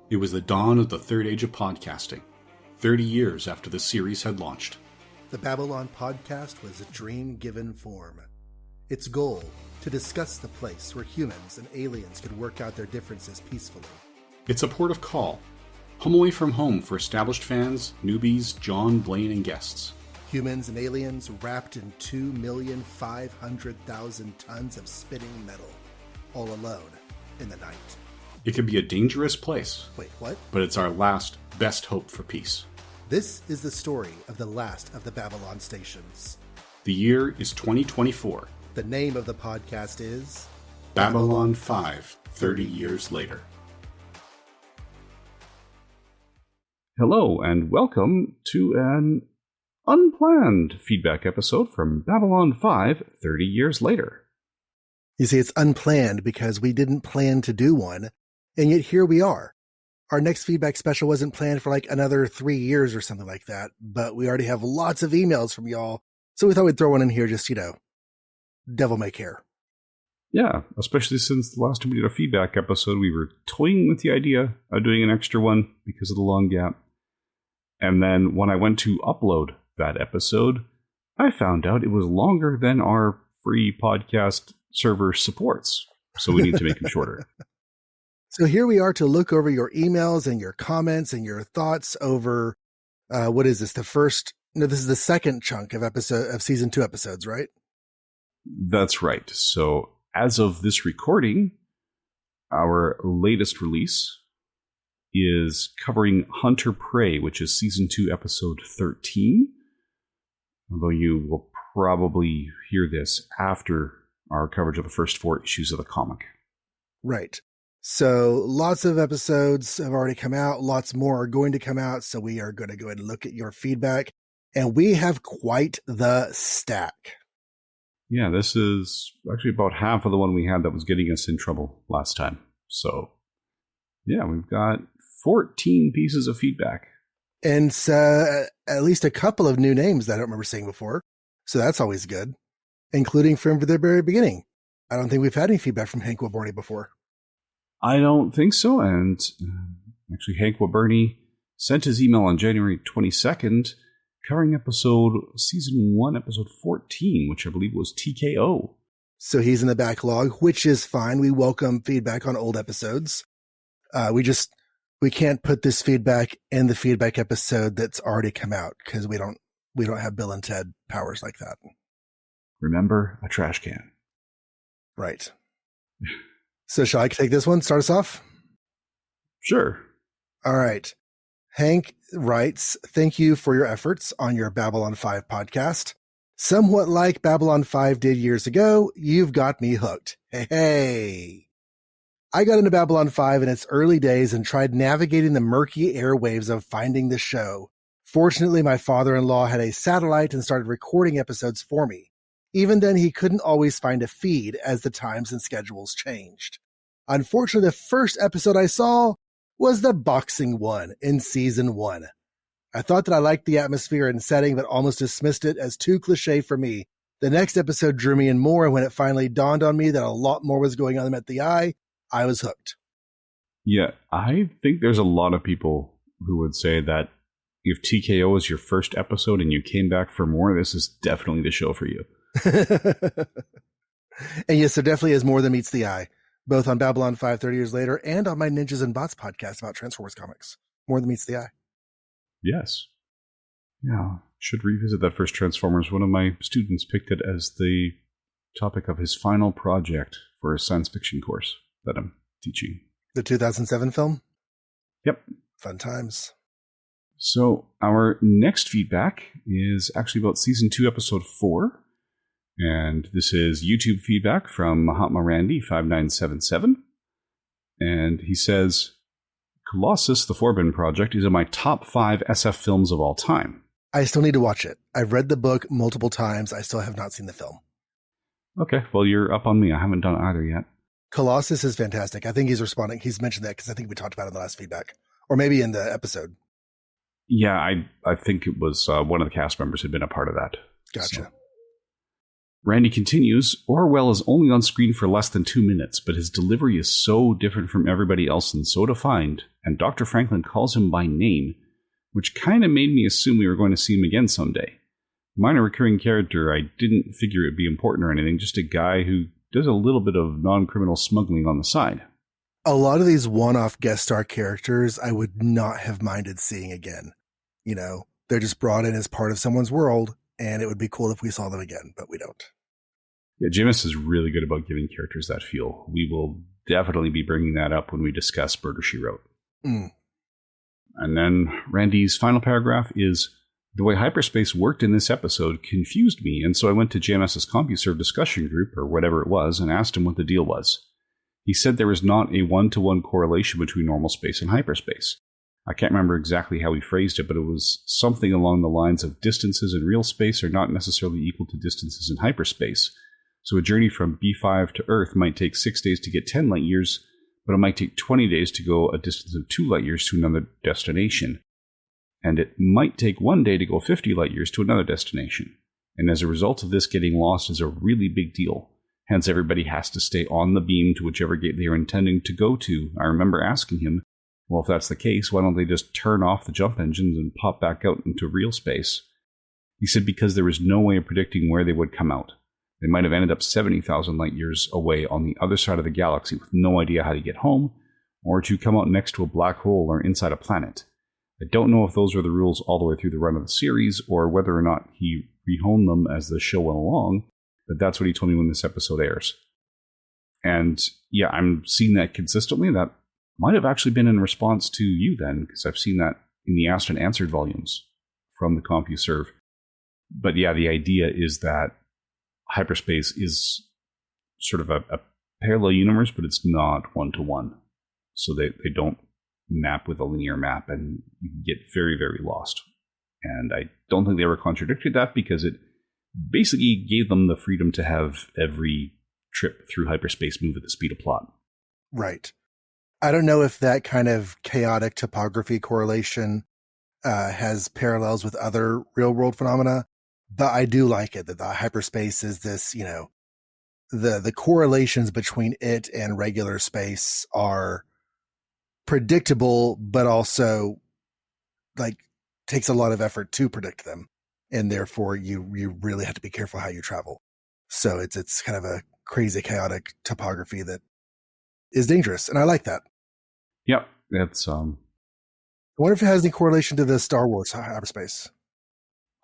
It was the dawn of the third age of podcasting, 30 years after the series had launched. The Babylon Podcast was a dream given form. Its goal, to discuss the place where humans and aliens could work out their differences peacefully. It's a port of call, home away from home for established fans, newbies, John, Blaine, and guests. Humans and aliens wrapped in 2,500,000 tons of spinning metal, all alone in the night. It can be a dangerous place. Wait, what? But it's our last, best hope for peace. This is the story of the last of the Babylon stations. The year is 2024. The name of the podcast is Babylon 5, 30 years later. Hello, and welcome to an unplanned feedback episode from Babylon 5, 30 years later. You see, it's unplanned because we didn't plan to do one, and yet here we are. Our next feedback special wasn't planned for like another 3 years or something like that, but we already have lots of emails from y'all, so we thought we'd throw one in here just, devil may care. Yeah, especially since the last time we did a feedback episode, we were toying with the idea of doing an extra one because of the long gap. And then when I went to upload that episode, I found out it was longer than our free podcast server supports. So we need to make them shorter. So here we are to look over your emails and your comments and your thoughts over, what is this? This is the second chunk of season 2 episodes, right? That's right. So as of this recording, our latest release is covering Hunter Prey, which is season 2, episode 13. Although you will probably hear this after our coverage of the first 4 issues of the comic. Right. So lots of episodes have already come out. Lots more are going to come out. So we are going to go ahead and look at your feedback. And we have quite the stack. Yeah, this is actually about half of the one we had that was getting us in trouble last time. So, yeah, we've got 14 pieces of feedback. And at least a couple of new names that I don't remember seeing before. So that's always good, including from the very beginning. I don't think we've had any feedback from Hank Wilborny before. I don't think so. And actually, Hank Wilborny sent his email on January 22nd, covering season 1, episode 14, which I believe was TKO. So he's in the backlog, which is fine. We welcome feedback on old episodes. We can't put this feedback in the feedback episode that's already come out because we don't have Bill and Ted powers like that. Remember, a trash can. Right. So shall I take this one? Start us off? Sure. All right. Hank writes, thank you for your efforts on your Babylon 5 podcast. Somewhat like Babylon 5 did years ago, you've got me hooked. Hey. I got into Babylon 5 in its early days and tried navigating the murky airwaves of finding the show. Fortunately, my father-in-law had a satellite and started recording episodes for me. Even then, he couldn't always find a feed as the times and schedules changed. Unfortunately, the first episode I saw was the boxing one in season 1. I thought that I liked the atmosphere and setting, but almost dismissed it as too cliche for me. The next episode drew me in more, and when it finally dawned on me that a lot more was going on than met the eye, I was hooked. Yeah, I think there's a lot of people who would say that if TKO was your first episode and you came back for more, this is definitely the show for you. And yes, there definitely is more than meets the eye, both on Babylon 5 30 years later and on my Ninjas and Bots podcast about Transformers comics. More than meets the eye. Yes. Yeah, should revisit that first Transformers. One of my students picked it as the topic of his final project for a science fiction course that I'm teaching. The 2007 film? Yep. Fun times. So our next feedback is actually about season 2, episode 4. And this is YouTube feedback from Mahatma Randy 5977. And he says, Colossus, the Forbin Project, is in my top 5 SF films of all time. I still need to watch it. I've read the book multiple times. I still have not seen the film. Okay, well, you're up on me. I haven't done either yet. Colossus is fantastic. I think he's responding. He's mentioned that because I think we talked about it in the last feedback. Or maybe in the episode. Yeah, I think it was one of the cast members had been a part of that. Gotcha. So. Randy continues, Orwell is only on screen for less than 2 minutes, but his delivery is so different from everybody else and so defined, and Dr. Franklin calls him by name, which kind of made me assume we were going to see him again someday. Minor recurring character, I didn't figure it'd be important or anything, just a guy who does a little bit of non-criminal smuggling on the side. A lot of these one-off guest star characters I would not have minded seeing again. You know, they're just brought in as part of someone's world, and it would be cool if we saw them again, but we don't. Yeah, Jameis is really good about giving characters that feel. We will definitely be bringing that up when we discuss Murder, She Wrote. Mm. And then Randy's final paragraph is, the way hyperspace worked in this episode confused me, and so I went to JMS's CompuServe discussion group, or whatever it was, and asked him what the deal was. He said there was not a one-to-one correlation between normal space and hyperspace. I can't remember exactly how he phrased it, but it was something along the lines of distances in real space are not necessarily equal to distances in hyperspace. So a journey from B5 to Earth might take 6 days to get 10 light years, but it might take 20 days to go a distance of 2 light years to another destination. And it might take 1 day to go 50 light years to another destination. And as a result of this, getting lost is a really big deal. Hence, everybody has to stay on the beam to whichever gate they are intending to go to. I remember asking him, well, if that's the case, why don't they just turn off the jump engines and pop back out into real space? He said because there was no way of predicting where they would come out. They might have ended up 70,000 light years away on the other side of the galaxy with no idea how to get home, or to come out next to a black hole or inside a planet. I don't know if those were the rules all the way through the run of the series, or whether or not he rehoned them as the show went along, but that's what he told me when this episode airs. And yeah, I'm seeing that consistently. That might have actually been in response to you then, because I've seen that in the Asked and Answered volumes from the CompuServe. But yeah, the idea is that hyperspace is sort of a parallel universe, but it's not one-to-one. So they don't map with a linear map, and you can get very, very lost. And I don't think they ever contradicted that, because it basically gave them the freedom to have every trip through hyperspace move at the speed of plot. Right. I don't know if that kind of chaotic topography correlation has parallels with other real world phenomena, but I do like it that the hyperspace is this, you know, the correlations between it and regular space are predictable, but also like takes a lot of effort to predict them. And therefore you really have to be careful how you travel. So it's kind of a crazy, chaotic topography that is dangerous. And I like that. Yep. That's, I wonder if it has any correlation to the Star Wars hyperspace.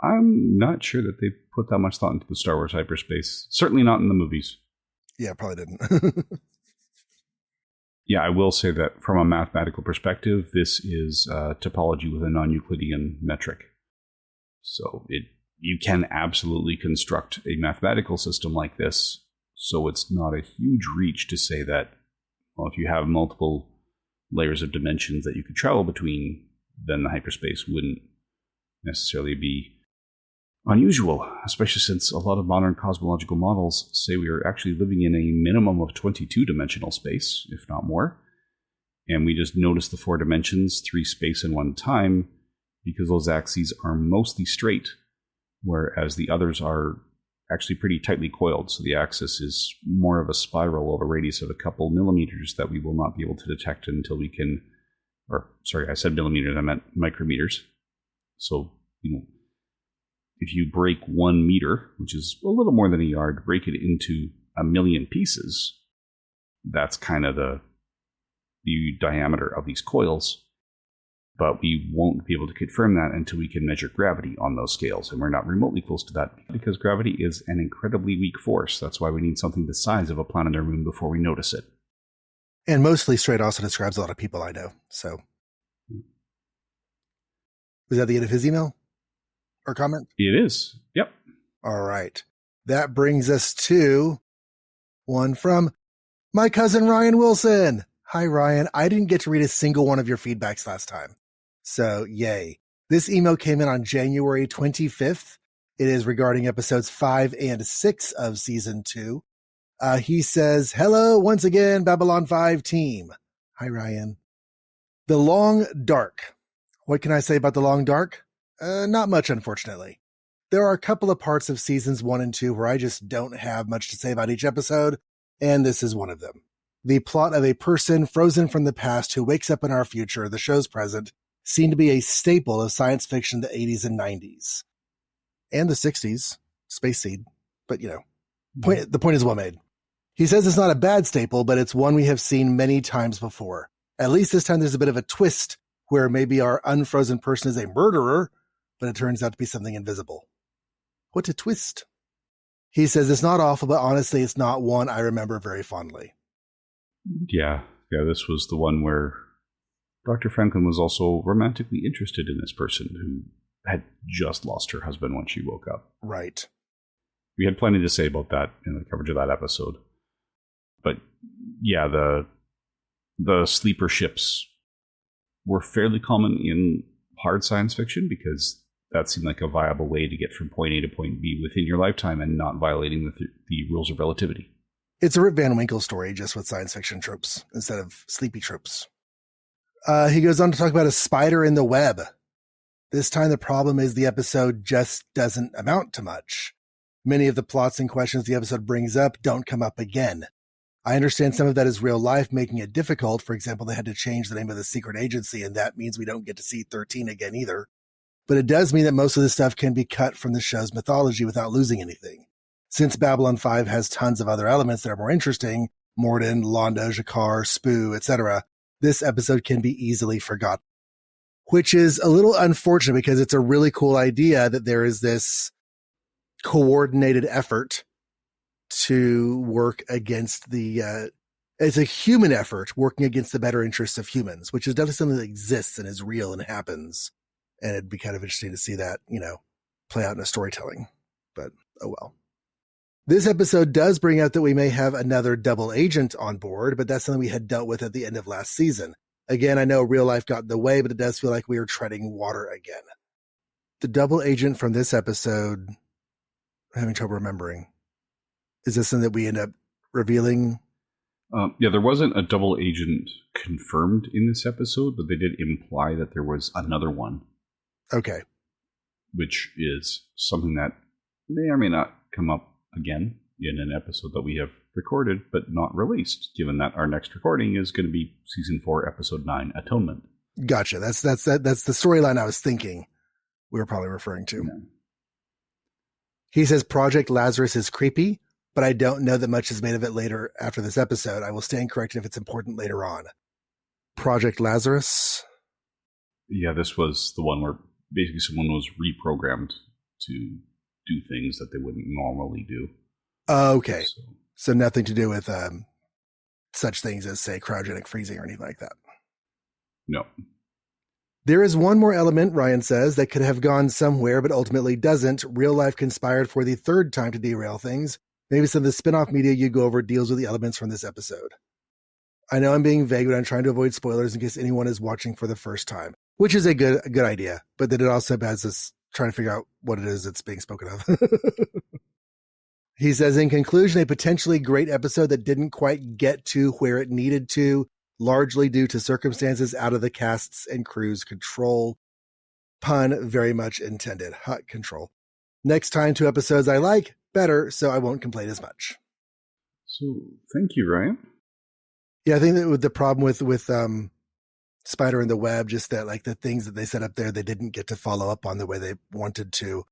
I'm not sure that they put that much thought into the Star Wars hyperspace. Certainly not in the movies. Yeah, probably didn't. Yeah, I will say that from a mathematical perspective, this is topology with a non-Euclidean metric. So you can absolutely construct a mathematical system like this. So it's not a huge reach to say that, well, if you have multiple layers of dimensions that you could travel between, then the hyperspace wouldn't necessarily be unusual, especially since a lot of modern cosmological models say we are actually living in a minimum of 22-dimensional space, if not more. And we just notice the 4 dimensions, 3 space and 1 time, because those axes are mostly straight, whereas the others are actually pretty tightly coiled. So the axis is more of a spiral of a radius of a couple millimeters that we will not be able to detect until we can, or sorry, I said millimeters, I meant micrometers. So, if you break 1 meter, which is a little more than a yard, break it into 1,000,000 pieces, that's kind of the diameter of these coils. But we won't be able to confirm that until we can measure gravity on those scales. And we're not remotely close to that because gravity is an incredibly weak force. That's why we need something the size of a planet or moon before we notice it. And mostly straight also describes a lot of people I know. So was that the end of his email or comment? It is. Yep. All right. That brings us to one from my cousin Ryan Wilson. Hi, Ryan. I didn't get to read a single one of your feedbacks last time. So, yay. This email came in on January 25th. It is regarding episodes 5 and 6 of season 2. He says, hello once again, Babylon 5 team. Hi, Ryan. The Long Dark. What can I say about The Long Dark? Not much, unfortunately. There are a couple of parts of seasons 1 and 2 where I just don't have much to say about each episode, and this is one of them. The plot of a person frozen from the past who wakes up in our future, the show's present, seemed to be a staple of science fiction in the 80s and 90s. And the 60s. Space Seed. But, the point is well made. He says it's not a bad staple, but it's one we have seen many times before. At least this time there's a bit of a twist where maybe our unfrozen person is a murderer, but it turns out to be something invisible. What a twist. He says it's not awful, but honestly, it's not one I remember very fondly. Yeah, this was the one where Dr. Franklin was also romantically interested in this person who had just lost her husband when she woke up. Right. We had plenty to say about that in the coverage of that episode. But yeah, the sleeper ships were fairly common in hard science fiction because that seemed like a viable way to get from point A to point B within your lifetime and not violating the rules of relativity. It's a Rip Van Winkle story just with science fiction tropes instead of sleepy tropes. He goes on to talk about a spider in the web. This time the problem is the episode just doesn't amount to much. Many of the plots and questions the episode brings up don't come up again. I understand some of that is real life, making it difficult. For example, they had to change the name of the secret agency, and that means we don't get to see 13 again either. But it does mean that most of this stuff can be cut from the show's mythology without losing anything. Since Babylon 5 has tons of other elements that are more interesting, Morden, Londo, Jakar, Spoo, etc., this episode can be easily forgotten. Which is a little unfortunate because it's a really cool idea that there is this coordinated effort to work against it's a human effort working against the better interests of humans, which is definitely something that exists and is real and happens. And it'd be kind of interesting to see that, play out in a storytelling, but oh well. This episode does bring out that we may have another double agent on board, but that's something we had dealt with at the end of last season. Again, I know real life got in the way, but it does feel like we are treading water again. The double agent from this episode, I'm having trouble remembering. Is this something that we end up revealing? Yeah, there wasn't a double agent confirmed in this episode, but they did imply that there was another one. Okay. Which is something that may or may not come up again in an episode that we have recorded, but not released, given that our next recording is going to be Season 4, Episode 9, Atonement. Gotcha. That's the storyline I was thinking we were probably referring to. Yeah. He says Project Lazarus is creepy, but I don't know that much is made of it later after this episode. I will stand corrected if it's important later on. Project Lazarus? Yeah, this was the one where basically someone was reprogrammed to do things that they wouldn't normally do. Okay. So nothing to do with such things as, say, cryogenic freezing or anything like that. No. There is one more element, Ryan says, that could have gone somewhere but ultimately doesn't. Real life conspired for the third time to derail things. Maybe some of the spin-off media you go over deals with the elements from this episode. I know I'm being vague, but I'm trying to avoid spoilers in case anyone is watching for the first time, which is a good idea, but then it also has us trying to figure out what it is that's being spoken of. He says, in conclusion, a potentially great episode that didn't quite get to where it needed to, largely due to circumstances out of the cast's and crew's control. Pun very much intended. Hot control. Next time, 2 episodes I like better, so I won't complain as much. So, thank you, Ryan. Yeah, I think that with the problem with Spider in the Web, just that like the things that they set up there, they didn't get to follow up on the way they wanted to.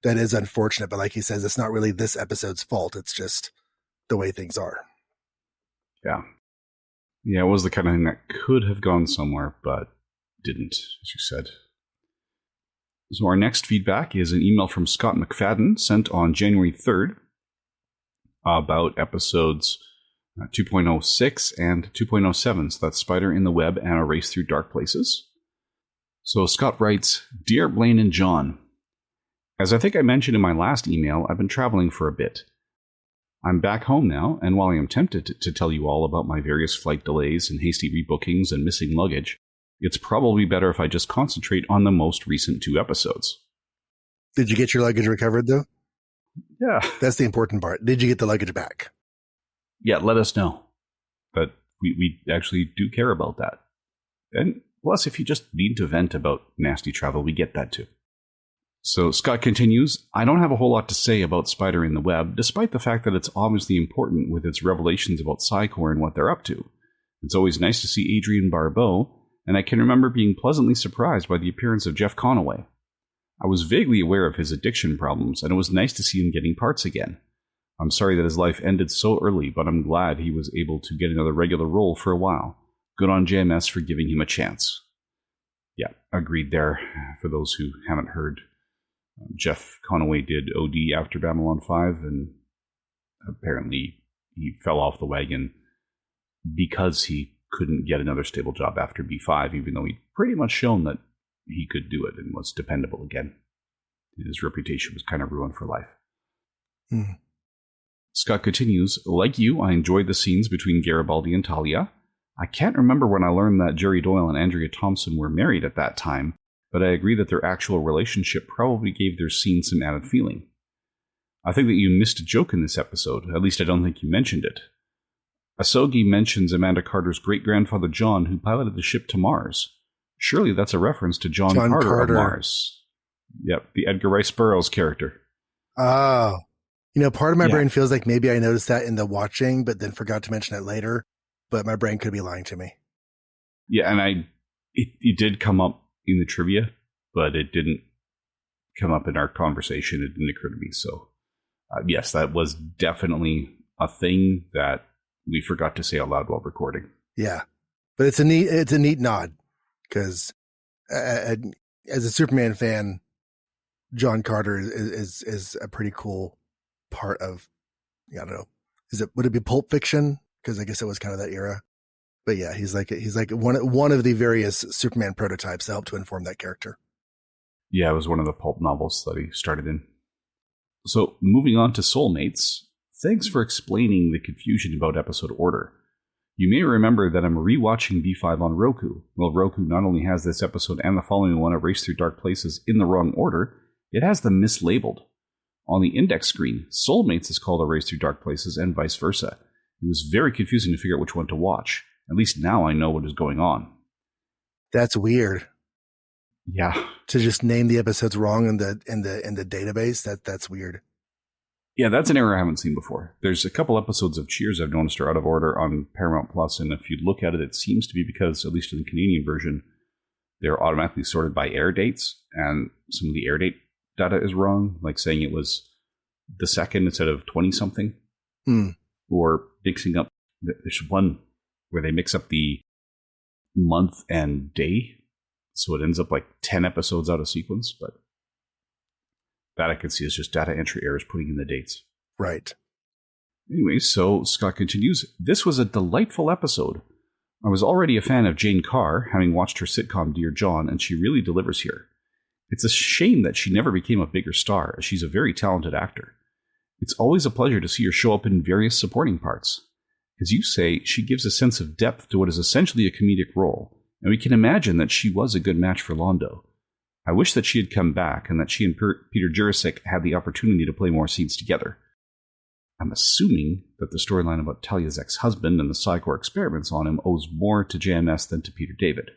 That is unfortunate, but like he says, it's not really this episode's fault. It's just the way things are. Yeah. Yeah, it was the kind of thing that could have gone somewhere, but didn't, as you said. So our next feedback is an email from Scott McFadden sent on January 3rd about episodes 2.06 and 2.07. So that's Spider in the Web and A Race Through Dark Places. So Scott writes, Dear Blaine and John, as I think I mentioned in my last email, I've been traveling for a bit. I'm back home now, and while I am tempted to tell you all about my various flight delays and hasty rebookings and missing luggage, it's probably better if I just concentrate on the most recent 2 episodes. Did you get your luggage recovered, though? Yeah. That's the important part. Did you get the luggage back? Yeah, let us know. But we actually do care about that. And plus, if you just need to vent about nasty travel, we get that too. So Scott continues, I don't have a whole lot to say about Spider in the Web, despite the fact that it's obviously important with its revelations about Psy-Corps and what they're up to. It's always nice to see Adrian Barbeau, and I can remember being pleasantly surprised by the appearance of Jeff Conaway. I was vaguely aware of his addiction problems, and it was nice to see him getting parts again. I'm sorry that his life ended so early, but I'm glad he was able to get another regular role for a while. Good on JMS for giving him a chance. Yeah, agreed there. For those who haven't heard, Jeff Conaway did OD after Babylon 5, and apparently he fell off the wagon because he couldn't get another stable job after B5, even though he'd pretty much shown that he could do it and was dependable again. His reputation was kind of ruined for life. Mm. Scott continues, like you, I enjoyed the scenes between Garibaldi and Talia. I can't remember when I learned that Jerry Doyle and Andrea Thompson were married at that time, but I agree that their actual relationship probably gave their scene some added feeling. I think that you missed a joke in this episode, at least I don't think you mentioned it. Asogi mentions Amanda Carter's great-grandfather John, who piloted the ship to Mars. Surely that's a reference to John Carter of Mars. Yep, the Edgar Rice Burroughs character. Oh. Part of my brain feels like maybe I noticed that in the watching, but then forgot to mention it later. But my brain could be lying to me. Yeah, and it did come up in the trivia, but it didn't come up in our conversation. It didn't occur to me. So, yes, that was definitely a thing that we forgot to say out loud while recording. Yeah, but it's a neat nod because as a Superman fan, John Carter is a pretty cool part of. I don't know. Would it be Pulp Fiction? Because I guess it was kind of that era. But yeah, he's like one of the various Superman prototypes that helped to inform that character. Yeah, it was one of the pulp novels that he started in. So moving on to Soulmates, thanks for explaining the confusion about episode order. You may remember that I'm rewatching B5 on Roku. Well, Roku not only has this episode and the following one, A Race Through Dark Places, in the wrong order, it has them mislabeled. On the index screen, Soulmates is called A Race Through Dark Places and vice versa. It was very confusing to figure out which one to watch. At least now I know what is going on. That's weird. Yeah. To just name the episodes wrong in the database, that's weird. Yeah, that's an error I haven't seen before. There's a couple episodes of Cheers I've noticed are out of order on Paramount Plus, and if you look at it, it seems to be because, at least in the Canadian version, they're automatically sorted by air dates, and some of the air date data is wrong, like saying it was the 2nd instead of 20-something. Or mixing up, there's one where they mix up the month and day, so it ends up like 10 episodes out of sequence, but that I can see is just data entry errors putting in the dates. Right. Anyway, so Scott continues, this was a delightful episode. I was already a fan of Jane Carr, having watched her sitcom Dear John, and she really delivers here. It's a shame that she never became a bigger star, as she's a very talented actor. It's always a pleasure to see her show up in various supporting parts. As you say, she gives a sense of depth to what is essentially a comedic role, and we can imagine that she was a good match for Londo. I wish that she had come back and that she and Peter Jurasik had the opportunity to play more scenes together. I'm assuming that the storyline about Talia's ex-husband and the Psy-Corps experiments on him owes more to JMS than to Peter David.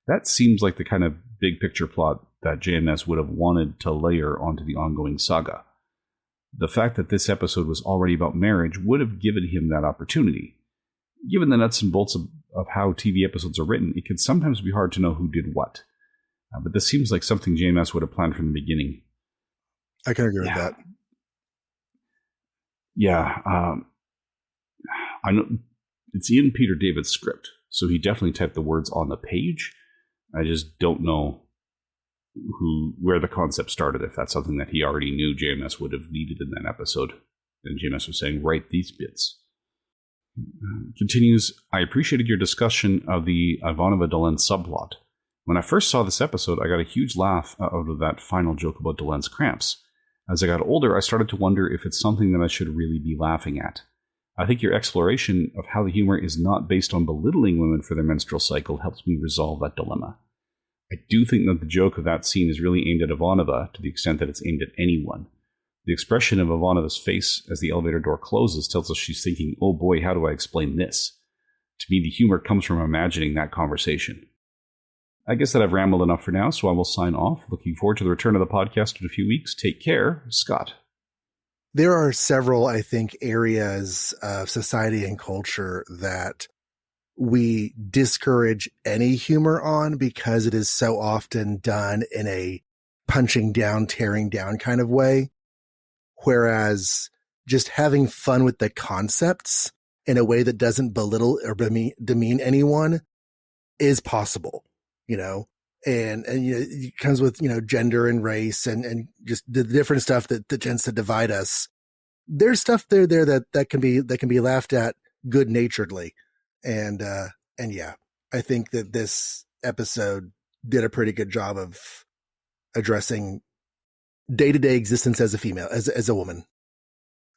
That seems like the kind of big-picture plot that JMS would have wanted to layer onto the ongoing saga. The fact that this episode was already about marriage would have given him that opportunity. Given the nuts and bolts of how TV episodes are written, it can sometimes be hard to know who did what. But this seems like something JMS would have planned from the beginning. I can agree with that. Yeah. I know it's in Peter David's script, so he definitely typed the words on the page. I just don't know where the concept started, if that's something that he already knew JMS would have needed in that episode. And JMS was saying, write these bits. Continues, I appreciated your discussion of the Ivanova Delenn subplot. When I first saw this episode, I got a huge laugh out of that final joke about Delenn's cramps. As I got older, I started to wonder if it's something that I should really be laughing at. I think your exploration of how the humor is not based on belittling women for their menstrual cycle helps me resolve that dilemma. I do think that the joke of that scene is really aimed at Ivanova to the extent that it's aimed at anyone. The expression of Ivanova's face as the elevator door closes tells us she's thinking, oh boy, how do I explain this? To me, the humor comes from imagining that conversation. I guess that I've rambled enough for now, so I will sign off. Looking forward to the return of the podcast in a few weeks. Take care, Scott. There are several, I think, areas of society and culture that we discourage any humor on because it is so often done in a punching down, tearing down kind of way. Whereas just having fun with the concepts in a way that doesn't belittle or demean anyone is possible, you know, and you know, it comes with, you know, gender and race and just the different stuff that tends to divide us. There's stuff there that can be laughed at good naturedly. And yeah, I think that this episode did a pretty good job of addressing day-to-day existence as a female, as a woman.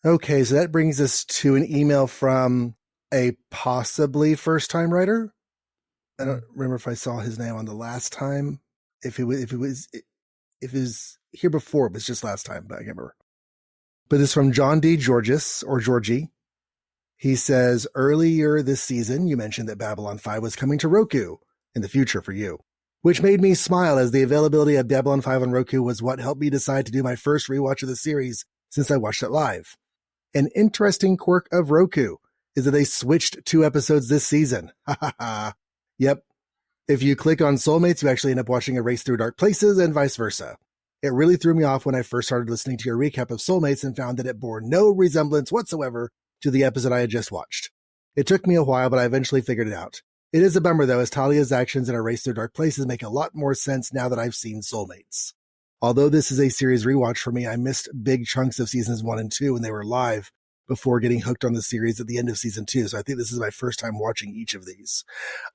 Okay, so that brings us to an email from a possibly first-time writer. I don't remember if I saw his name on the last time. If it was here before, it was just last time, but I can't remember. But it's from John D. Georges or Georgie. He says, earlier this season, you mentioned that Babylon 5 was coming to Roku in the future for you, which made me smile as the availability of Babylon 5 on Roku was what helped me decide to do my first rewatch of the series since I watched it live. An interesting quirk of Roku is that they switched 2 episodes this season. Ha ha ha. Yep. If you click on Soulmates, you actually end up watching A Race Through Dark Places and vice versa. It really threw me off when I first started listening to your recap of Soulmates and found that it bore no resemblance whatsoever to the episode I had just watched. It took me a while, but I eventually figured it out. It is a bummer, though, as Talia's actions in A Race Through Dark Places make a lot more sense now that I've seen Soulmates. Although this is a series rewatch for me, I missed big chunks of seasons 1 and 2 when they were live before getting hooked on the series at the end of season 2. So I think this is my first time watching each of these.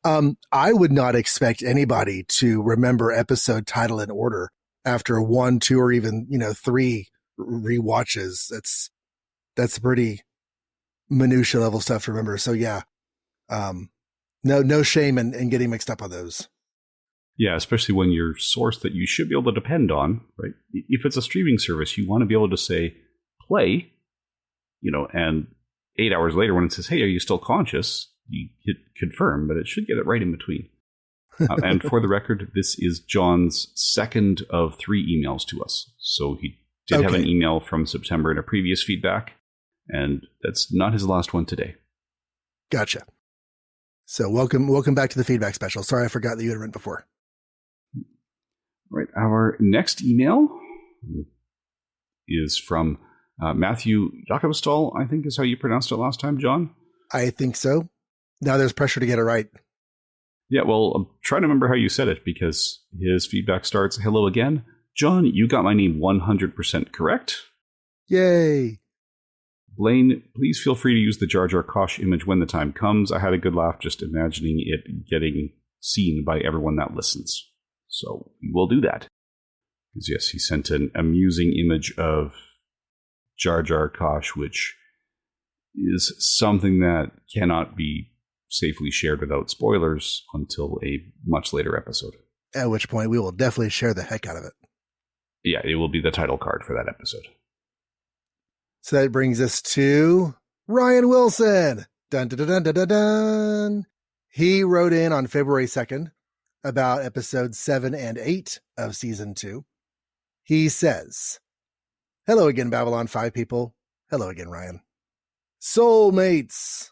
I would not expect anybody to remember episode title and order after 1, 2, or even, 3 rewatches. That's pretty minutia level stuff to remember. So yeah, no shame in getting mixed up on those. Yeah, especially when your source that you should be able to depend on, right? If it's a streaming service, you want to be able to say play, and 8 hours later when it says, hey, are you still conscious? You hit confirm, but it should get it right in between. And for the record, this is John's second of 3 emails to us. So he did have an email from September in a previous feedback, and that's not his last one today. Gotcha. So welcome back to the feedback special. Sorry, I forgot that you had written before. Right. Our next email is from Matthew Jakobstall, I think is how you pronounced it last time, John. I think so. Now there's pressure to get it right. Yeah, well, I'm trying to remember how you said it because his feedback starts, hello again. John, you got my name 100% correct. Yay. Blaine, please feel free to use the Jar Jar Kosh image when the time comes. I had a good laugh just imagining it getting seen by everyone that listens. So we will do that. Because yes, he sent an amusing image of Jar Jar Kosh, which is something that cannot be safely shared without spoilers until a much later episode. At which point we will definitely share the heck out of it. Yeah, it will be the title card for that episode. So that brings us to Ryan Wilson. Dun, dun, dun, dun, dun, dun. He wrote in on February 2nd about episodes 7 and 8 of season 2. He says, hello again, Babylon 5 people. Hello again, Ryan. Soulmates.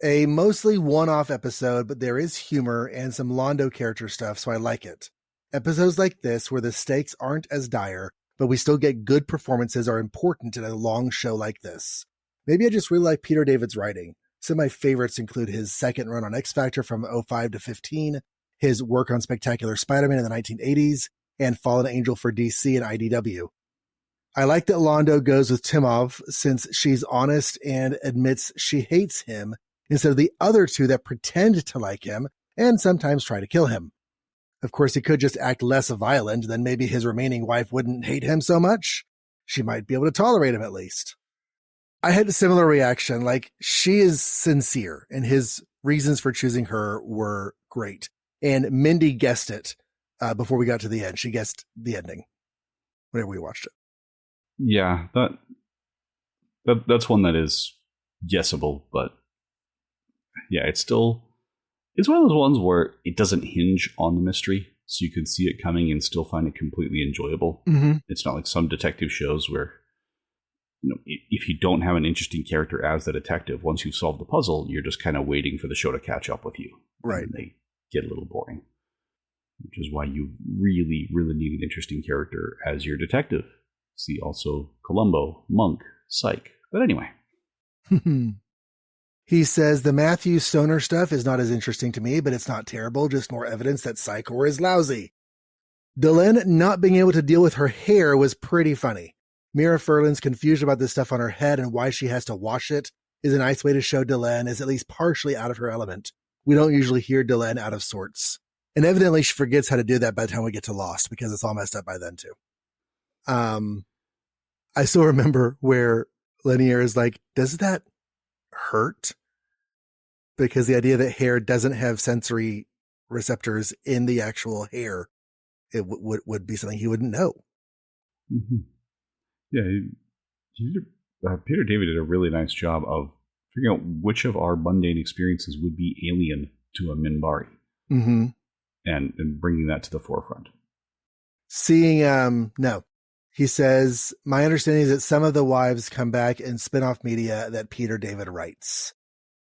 A mostly one-off episode, but there is humor and some Londo character stuff, so I like it. Episodes like this, where the stakes aren't as dire, but we still get good performances, are important in a long show like this. Maybe I just really like Peter David's writing. Some of my favorites include his second run on X Factor from 05 to 15, his work on Spectacular Spider-Man in the 1980s, and Fallen Angel for DC and IDW. I like that Londo goes with Timov since she's honest and admits she hates him, instead of the other two that pretend to like him and sometimes try to kill him. Of course, he could just act less violent, then maybe his remaining wife wouldn't hate him so much. She might be able to tolerate him at least. I had a similar reaction, like she is sincere and his reasons for choosing her were great. And Mindy guessed it before we got to the end. She guessed the ending whenever we watched it. Yeah, that's one that is guessable, but yeah, it's still It's one of those ones where it doesn't hinge on the mystery, so you can see it coming and still find it completely enjoyable. Mm-hmm. It's not like some detective shows where, if you don't have an interesting character as the detective, once you've solved the puzzle, you're just kind of waiting for the show to catch up with you. Right. And they get a little boring, which is why you really, really need an interesting character as your detective. See also Columbo, Monk, Psych. But anyway. He says the Matthew Stoner stuff is not as interesting to me, but it's not terrible, just more evidence that Psychor is lousy. Delenn not being able to deal with her hair was pretty funny. Mira Furlan's confusion about this stuff on her head and why she has to wash it is a nice way to show Delenn is at least partially out of her element. We don't usually hear Delenn out of sorts. And evidently she forgets how to do that by the time we get to Lost, because it's all messed up by then too. I still remember where Lanier is like, does that hurt? Because the idea that hair doesn't have sensory receptors in the actual hair, it would be something he wouldn't know. Mm-hmm. Yeah, Peter David did a really nice job of figuring out which of our mundane experiences would be alien to a Minbari, mm-hmm. and bringing that to the forefront. No. He says, my understanding is that some of the wives come back in spin-off media that Peter David writes.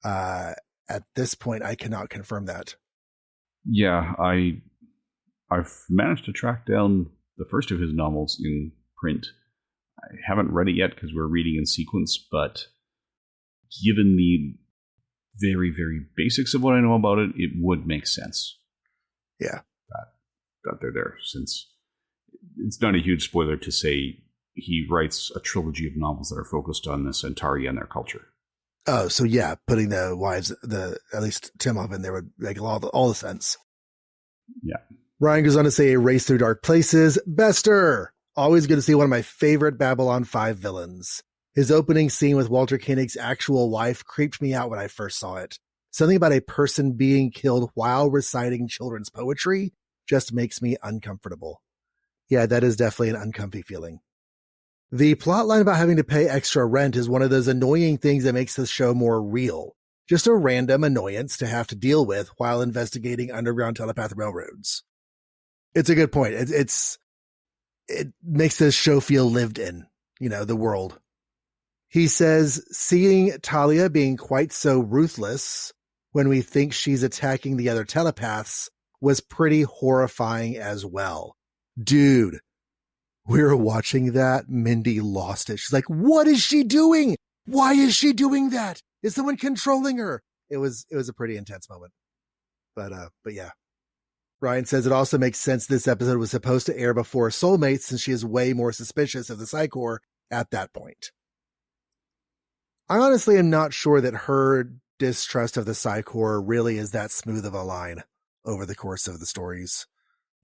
At this point, I cannot confirm that. Yeah, I've managed to track down the first of his novels in print. I haven't read it yet because we're reading in sequence, but given the very, very basics of what I know about it, it would make sense. Yeah. That they're there, since it's not a huge spoiler to say he writes a trilogy of novels that are focused on the Centauri and their culture. Oh, so yeah, putting the wives, at least Timov in there would make all the sense. Yeah. Ryan goes on to say, a race through dark places. Bester! Always good to see one of my favorite Babylon 5 villains. His opening scene with Walter Koenig's actual wife creeped me out when I first saw it. Something about a person being killed while reciting children's poetry just makes me uncomfortable. Yeah, that is definitely an uncomfy feeling. The plot line about having to pay extra rent is one of those annoying things that makes this show more real. Just a random annoyance to have to deal with while investigating underground telepath railroads. It's a good point. It makes this show feel lived in, the world. He says, seeing Talia being quite so ruthless when we think she's attacking the other telepaths was pretty horrifying as well. Dude, we were watching that. Mindy lost it. She's like, what is she doing? Why is she doing that? Is someone controlling her? It was a pretty intense moment. But yeah. Ryan says it also makes sense this episode was supposed to air before Soulmates, since she is way more suspicious of the Psychor at that point. I honestly am not sure that her distrust of the Psychor really is that smooth of a line over the course of the stories.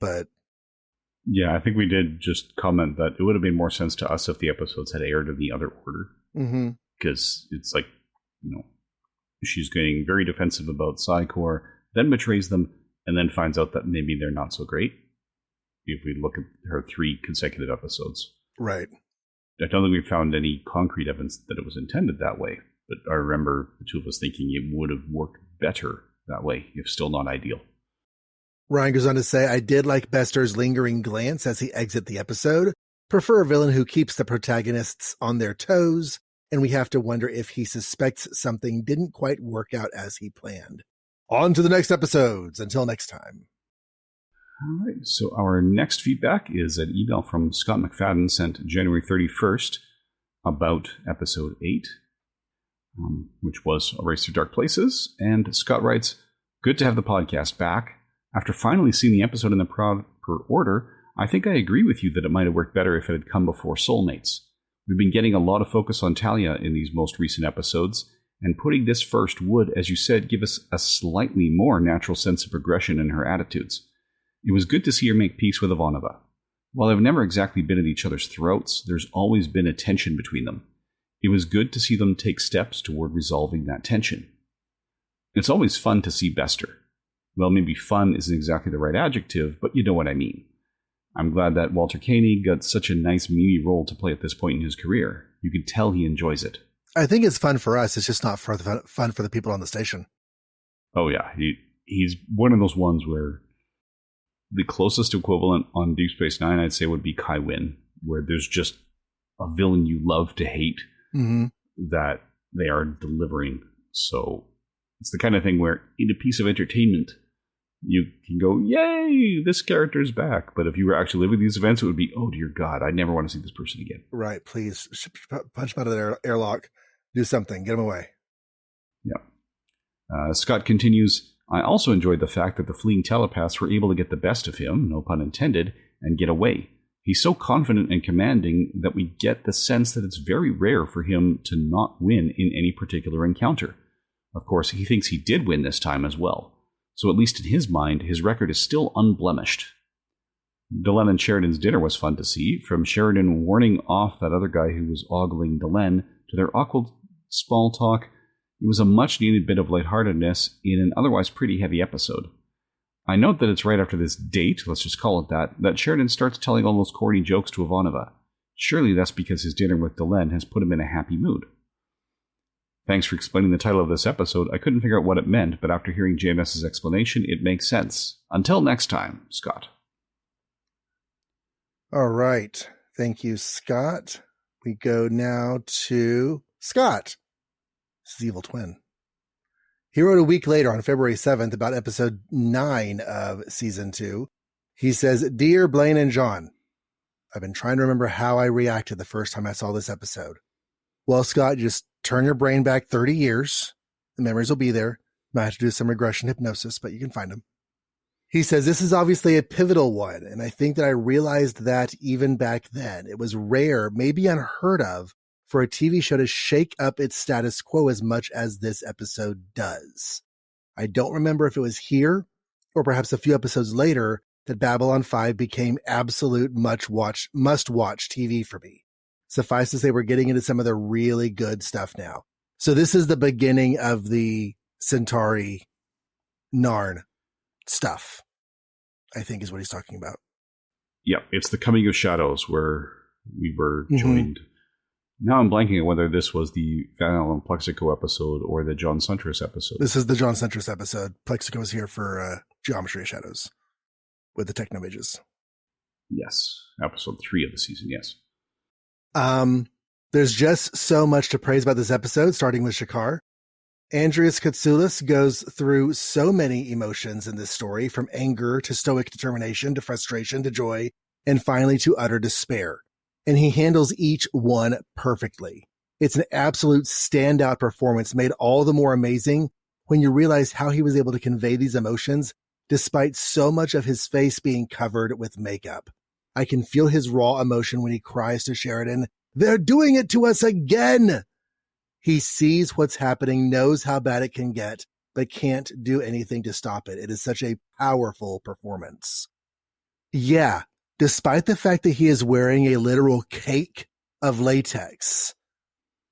But yeah, I think we did just comment that it would have made more sense to us if the episodes had aired in the other order. Mm-hmm. Because it's like, she's getting very defensive about Psychor, then betrays them, and then finds out that maybe they're not so great. If we look at her 3 consecutive episodes. Right. I don't think we found any concrete evidence that it was intended that way. But I remember the two of us thinking it would have worked better that way, if still not ideal. Ryan goes on to say, I did like Bester's lingering glance as he exits the episode. Prefer a villain who keeps the protagonists on their toes, and we have to wonder if he suspects something didn't quite work out as he planned. On to the next episodes. Until next time. All right, so our next feedback is an email from Scott McFadden sent January 31st about episode 8, which was A Race Through Dark Places. And Scott writes, good to have the podcast back. After finally seeing the episode in the proper order, I think I agree with you that it might have worked better if it had come before Soulmates. We've been getting a lot of focus on Talia in these most recent episodes, and putting this first would, as you said, give us a slightly more natural sense of progression in her attitudes. It was good to see her make peace with Ivanova. While they've never exactly been at each other's throats, there's always been a tension between them. It was good to see them take steps toward resolving that tension. It's always fun to see Bester. Well, maybe fun isn't exactly the right adjective, but you know what I mean. I'm glad that Walter Koenig got such a nice meaty role to play at this point in his career. You can tell he enjoys it. I think it's fun for us. It's just not fun for the people on the station. Oh yeah, he's one of those ones where the closest equivalent on Deep Space Nine, I'd say, would be Kai Wynn, where there's just a villain you love to hate that they are delivering. So it's the kind of thing where in a piece of entertainment, you can go, yay, this character's back. But if you were actually living these events, it would be, oh, dear God, I never want to see this person again. Right. Please punch him out of the airlock. Do something. Get him away. Yeah. Scott continues, I also enjoyed the fact that the fleeing telepaths were able to get the best of him, no pun intended, and get away. He's so confident and commanding that we get the sense that it's very rare for him to not win in any particular encounter. Of course, he thinks he did win this time as well. So at least in his mind, his record is still unblemished. Delenn and Sheridan's dinner was fun to see, from Sheridan warning off that other guy who was ogling Delenn to their awkward small talk. It was a much-needed bit of lightheartedness in an otherwise pretty heavy episode. I note that it's right after this date, let's just call it that Sheridan starts telling all those corny jokes to Ivanova. Surely that's because his dinner with Delenn has put him in a happy mood. Thanks for explaining the title of this episode. I couldn't figure out what it meant, but after hearing JMS's explanation, it makes sense. Until next time, Scott. All right. Thank you, Scott. We go now to Scott. This is Evil Twin. He wrote a week later on February 7th about episode 9 of season 2. He says, Dear Blaine and John, I've been trying to remember how I reacted the first time I saw this episode. Well, Scott, just turn your brain back 30 years. The memories will be there. Might have to do some regression hypnosis, but you can find them. He says, this is obviously a pivotal one, and I think that I realized that even back then. It was rare, maybe unheard of, for a TV show to shake up its status quo as much as this episode does. I don't remember if it was here, or perhaps a few episodes later, that Babylon 5 became absolute must-watch TV for me. Suffice to say, we're getting into some of the really good stuff now. So this is the beginning of the Centauri Narn stuff, I think is what he's talking about. Yeah, it's the Coming of Shadows where we were joined. Now I'm blanking on whether this was the Van Allen Plexico episode or the John Suntress episode. This is the John Suntress episode. Plexico is here for Geometry of Shadows with the Techno Mages. Yes, episode 3 of the season, yes. There's just so much to praise about this episode, starting with Shakaar. Andreas Katsoulis goes through so many emotions in this story, from anger to stoic determination to frustration to joy, and finally to utter despair. And he handles each one perfectly. It's an absolute standout performance, made all the more amazing when you realize how he was able to convey these emotions despite so much of his face being covered with makeup. I can feel his raw emotion when he cries to Sheridan, "They're doing it to us again!" He sees what's happening, knows how bad it can get, but can't do anything to stop it. It is such a powerful performance. Yeah, despite the fact that he is wearing a literal cake of latex,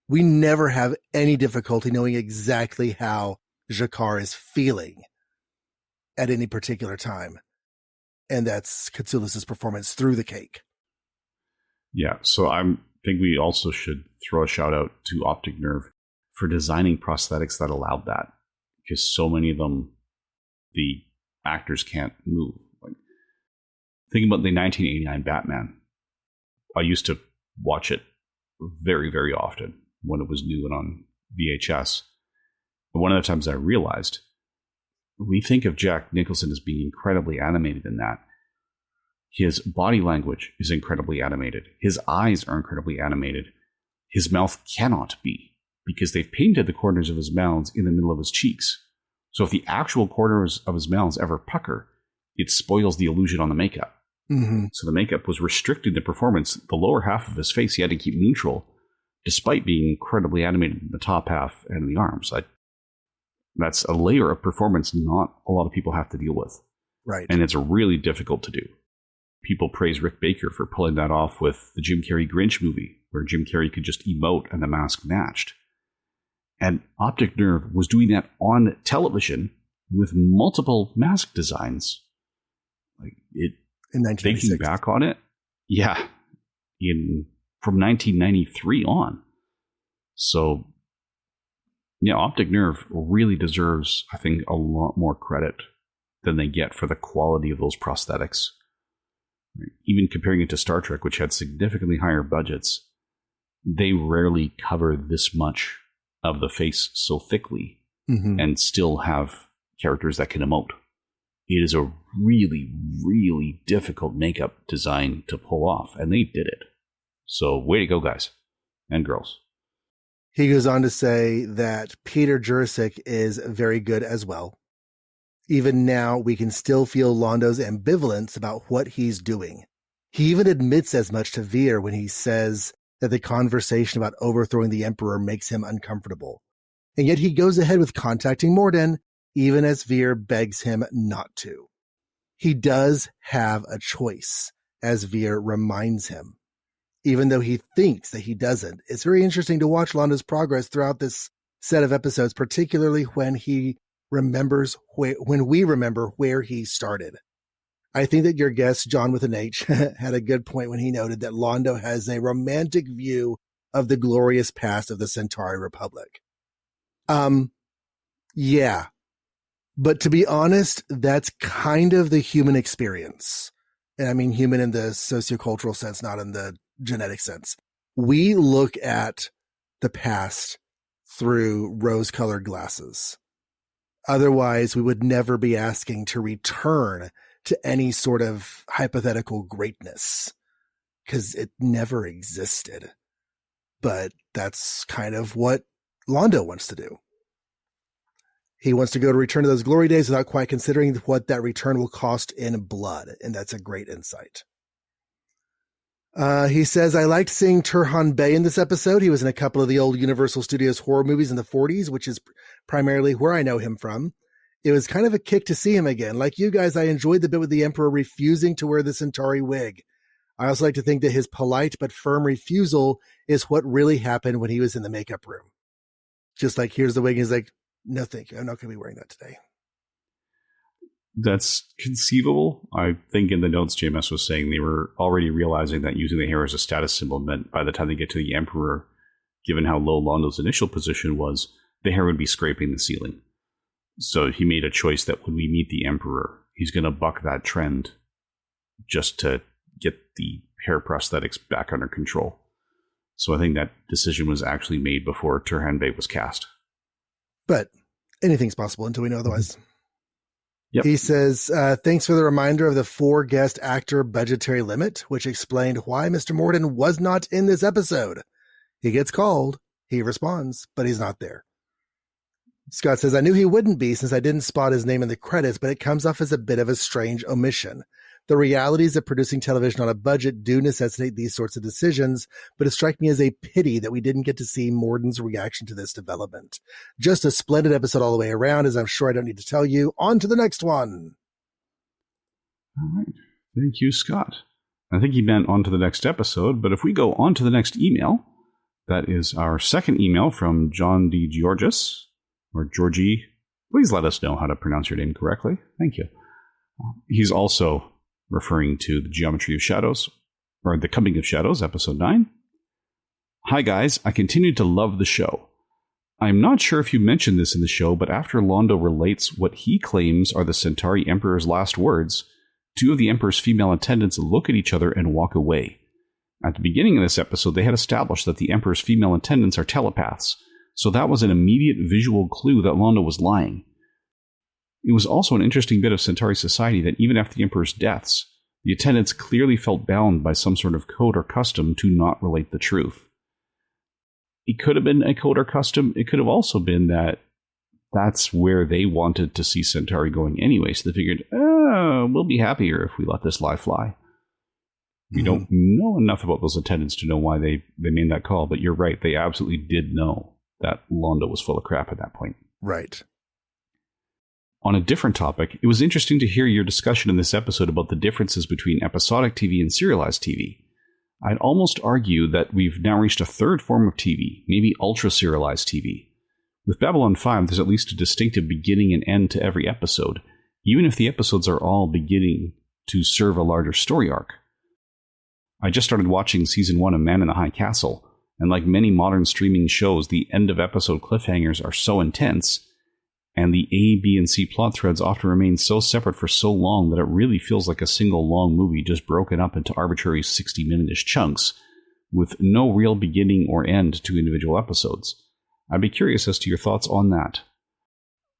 we never have any difficulty knowing exactly how Shakaar is feeling at any particular time. And that's Katsoulis' performance through the cake. Yeah, so I think we also should throw a shout out to Optic Nerve for designing prosthetics that allowed that, because so many of them, the actors can't move. Like, think about the 1989 Batman. I used to watch it very, very often when it was new and on VHS. But one of the times I realized, we think of Jack Nicholson as being incredibly animated in that. His body language is incredibly animated. His eyes are incredibly animated. His mouth cannot be, because they've painted the corners of his mouths in the middle of his cheeks. So if the actual corners of his mouths ever pucker, it spoils the illusion on the makeup. Mm-hmm. So the makeup was restricting the performance. The lower half of his face he had to keep neutral, despite being incredibly animated in the top half and the arms. That's a layer of performance not a lot of people have to deal with. Right. And it's really difficult to do. People praise Rick Baker for pulling that off with the Jim Carrey Grinch movie, where Jim Carrey could just emote and the mask matched. And Optic Nerve was doing that on television with multiple mask designs. Like it, in 1996. Thinking back on it, yeah, from 1993 on. So Yeah, Optic Nerve really deserves, I think, a lot more credit than they get for the quality of those prosthetics. Even comparing it to Star Trek, which had significantly higher budgets, they rarely cover this much of the face so thickly and still have characters that can emote. It is a really, really difficult makeup design to pull off, and they did it. So way to go, guys and girls. He goes on to say that Peter Jurasik is very good as well. Even now, we can still feel Londo's ambivalence about what he's doing. He even admits as much to Veer when he says that the conversation about overthrowing the Emperor makes him uncomfortable. And yet he goes ahead with contacting Morden, even as Veer begs him not to. He does have a choice, as Veer reminds him, even though he thinks that he doesn't. It's very interesting to watch Londo's progress throughout this set of episodes, particularly when he remembers when we remember where he started. I think that your guest, John with an H, had a good point when he noted that Londo has a romantic view of the glorious past of the Centauri Republic. Yeah. But to be honest, that's kind of the human experience. And I mean human in the sociocultural sense, not in the genetic sense. We look at the past through rose-colored glasses. Otherwise, we would never be asking to return to any sort of hypothetical greatness because it never existed. But that's kind of what Londo wants to do. He wants to go to return to those glory days without quite considering what that return will cost in blood. And that's a great insight. He says, I liked seeing Turhan Bey in this episode. He was in a couple of the old Universal Studios horror movies in the 40s, which is primarily where I know him from. It was kind of a kick to see him again. Like you guys, I enjoyed the bit with the Emperor refusing to wear the Centauri wig. I also like to think that his polite but firm refusal is what really happened when he was in the makeup room. Just like, here's the wig. He's like, no, thank you. I'm not going to be wearing that today. That's conceivable. I think in the notes, JMS was saying they were already realizing that using the hair as a status symbol meant by the time they get to the Emperor, given how low Londo's initial position was, the hair would be scraping the ceiling. So he made a choice that when we meet the Emperor, he's going to buck that trend just to get the hair prosthetics back under control. So I think that decision was actually made before Turhan Bey was cast. But anything's possible until we know otherwise. Yep. He says, thanks for the reminder of the 4-guest actor budgetary limit, which explained why Mr. Morden was not in this episode. He gets called, he responds, but he's not there. Scott says, I knew he wouldn't be since I didn't spot his name in the credits, but it comes off as a bit of a strange omission. The realities of producing television on a budget do necessitate these sorts of decisions, but it struck me as a pity that we didn't get to see Morden's reaction to this development. Just a splendid episode all the way around, as I'm sure I don't need to tell you. On to the next one. All right. Thank you, Scott. I think he meant on to the next episode, but if we go on to the next email, that is our second email from John D. Georgis, or Georgie. Please let us know how to pronounce your name correctly. Thank you. He's also referring to the Geometry of Shadows, or The Coming of Shadows, Episode 9. Hi guys, I continue to love the show. I'm not sure if you mentioned this in the show, but after Londo relates what he claims are the Centauri Emperor's last words, 2 of the Emperor's female attendants look at each other and walk away. At the beginning of this episode, they had established that the Emperor's female attendants are telepaths, so that was an immediate visual clue that Londo was lying. It was also an interesting bit of Centauri society that even after the Emperor's deaths, the attendants clearly felt bound by some sort of code or custom to not relate the truth. It could have been a code or custom. It could have also been that that's where they wanted to see Centauri going anyway, so they figured, we'll be happier if we let this lie fly. We don't know enough about those attendants to know why they made that call, but you're right, they absolutely did know that Londo was full of crap at that point. Right. On a different topic, it was interesting to hear your discussion in this episode about the differences between episodic TV and serialized TV. I'd almost argue that we've now reached a third form of TV, maybe ultra-serialized TV. With Babylon 5, there's at least a distinctive beginning and end to every episode, even if the episodes are all beginning to serve a larger story arc. I just started watching Season 1 of Man in the High Castle, And like many modern streaming shows, the end-of-episode cliffhangers are so intense, and the A, B, and C plot threads often remain so separate for so long that it really feels like a single long movie just broken up into arbitrary 60-minute-ish chunks, with no real beginning or end to individual episodes. I'd be curious as to your thoughts on that.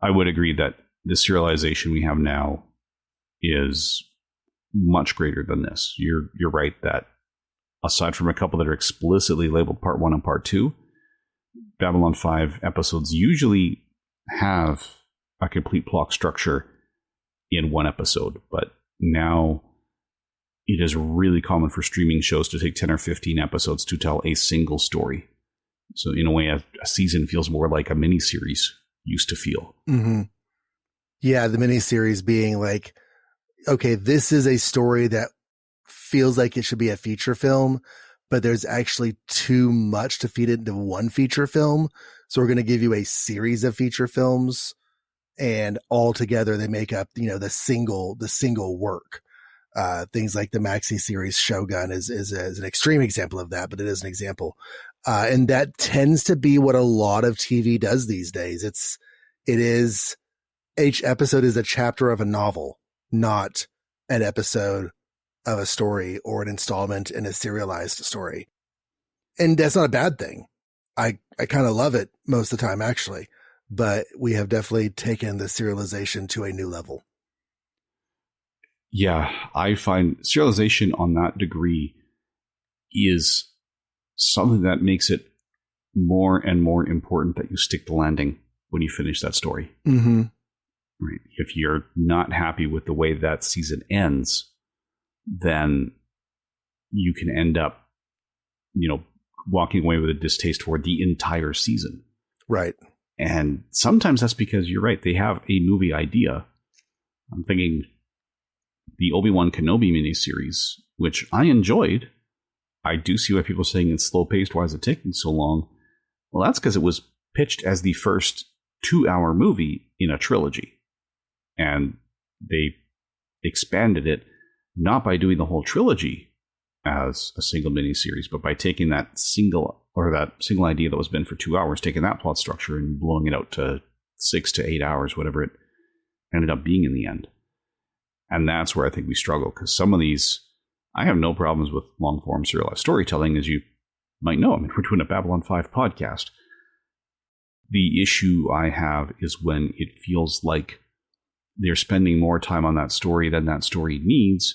I would agree that the serialization we have now is much greater than this. You're right that aside from a couple that are explicitly labeled Part 1 and Part 2, Babylon 5 episodes usually have a complete plot structure in one episode, but now it is really common for streaming shows to take 10 or 15 episodes to tell a single story. So in a way, a season feels more like a miniseries used to feel. Mm-hmm. Yeah, the miniseries being like, okay, this is a story that feels like it should be a feature film, but there's actually too much to feed it into one feature film. So we're going to give you a series of feature films, and all together they make up, the single work. Things like the maxi series Shogun is an extreme example of that, but it is an example. And that tends to be what a lot of TV does these days. Each episode is a chapter of a novel, not an episode of a story or an installment in a serialized story. And that's not a bad thing. I kind of love it most of the time, actually, but we have definitely taken the serialization to a new level. Yeah, I find serialization on that degree is something that makes it more and more important that you stick the landing when you finish that story. Mm-hmm. Right. If you're not happy with the way that season ends, then you can end up, walking away with a distaste toward the entire season. Right. And sometimes that's because you're right. They have a movie idea. I'm thinking the Obi-Wan Kenobi miniseries, which I enjoyed. I do see why people are saying it's slow-paced. Why is it taking so long? Well, that's because it was pitched as the first 2-hour movie in a trilogy. And they expanded it not by doing the whole trilogy as a single miniseries, but by taking that single idea that was meant for 2 hours, taking that plot structure and blowing it out to 6 to 8 hours, whatever it ended up being in the end. And that's where I think we struggle, because some of these, I have no problems with long-form serialized storytelling, as you might know. I mean, we're doing a Babylon 5 podcast. The issue I have is when it feels like they're spending more time on that story than that story needs,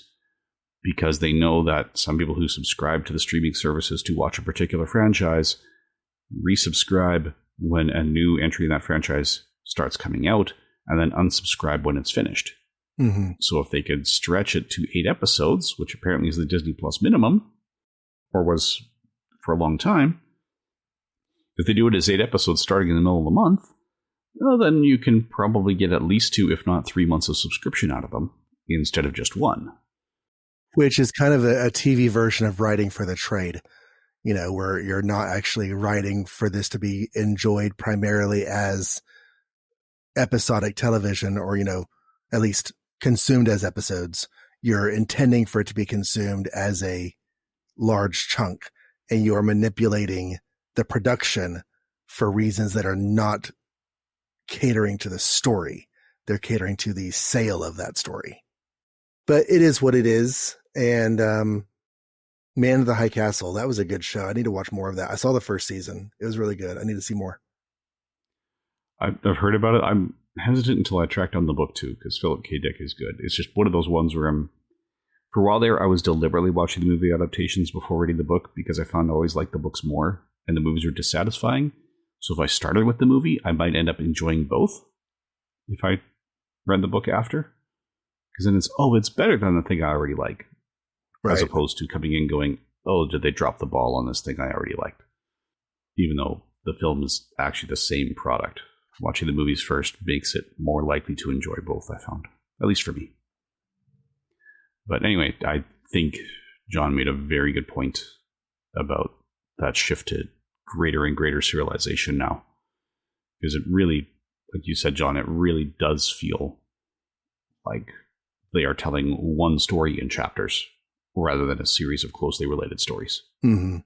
because they know that some people who subscribe to the streaming services to watch a particular franchise resubscribe when a new entry in that franchise starts coming out, and then unsubscribe when it's finished. Mm-hmm. So if they could stretch it to 8 episodes, which apparently is the Disney Plus minimum, or was for a long time, if they do it as 8 episodes starting in the middle of the month, well, then you can probably get at least 2, if not 3 months of subscription out of them, instead of just 1. Which is kind of a TV version of writing for the trade, where you're not actually writing for this to be enjoyed primarily as episodic television, or, at least consumed as episodes. You're intending for it to be consumed as a large chunk, and you're manipulating the production for reasons that are not catering to the story. They're catering to the sale of that story. But it is what it is. And Man of the High Castle, that was a good show. I need to watch more of that. I saw the first season. It was really good. I need to see more. I've heard about it. I'm hesitant until I track down the book too, because Philip K. Dick is good. It's just one of those ones where for a while there, I was deliberately watching the movie adaptations before reading the book, because I found I always liked the books more, and the movies were dissatisfying. So if I started with the movie, I might end up enjoying both if I read the book after. Because then it's better than the thing I already like. Right. As opposed to coming in going, oh, did they drop the ball on this thing I already liked? Even though the film is actually the same product. Watching the movies first makes it more likely to enjoy both, I found. At least for me. But anyway, I think John made a very good point about that shift to greater and greater serialization now. Because it really, like you said, John, it really does feel like they are telling one story in chapters, rather than a series of closely related stories. Mm-hmm.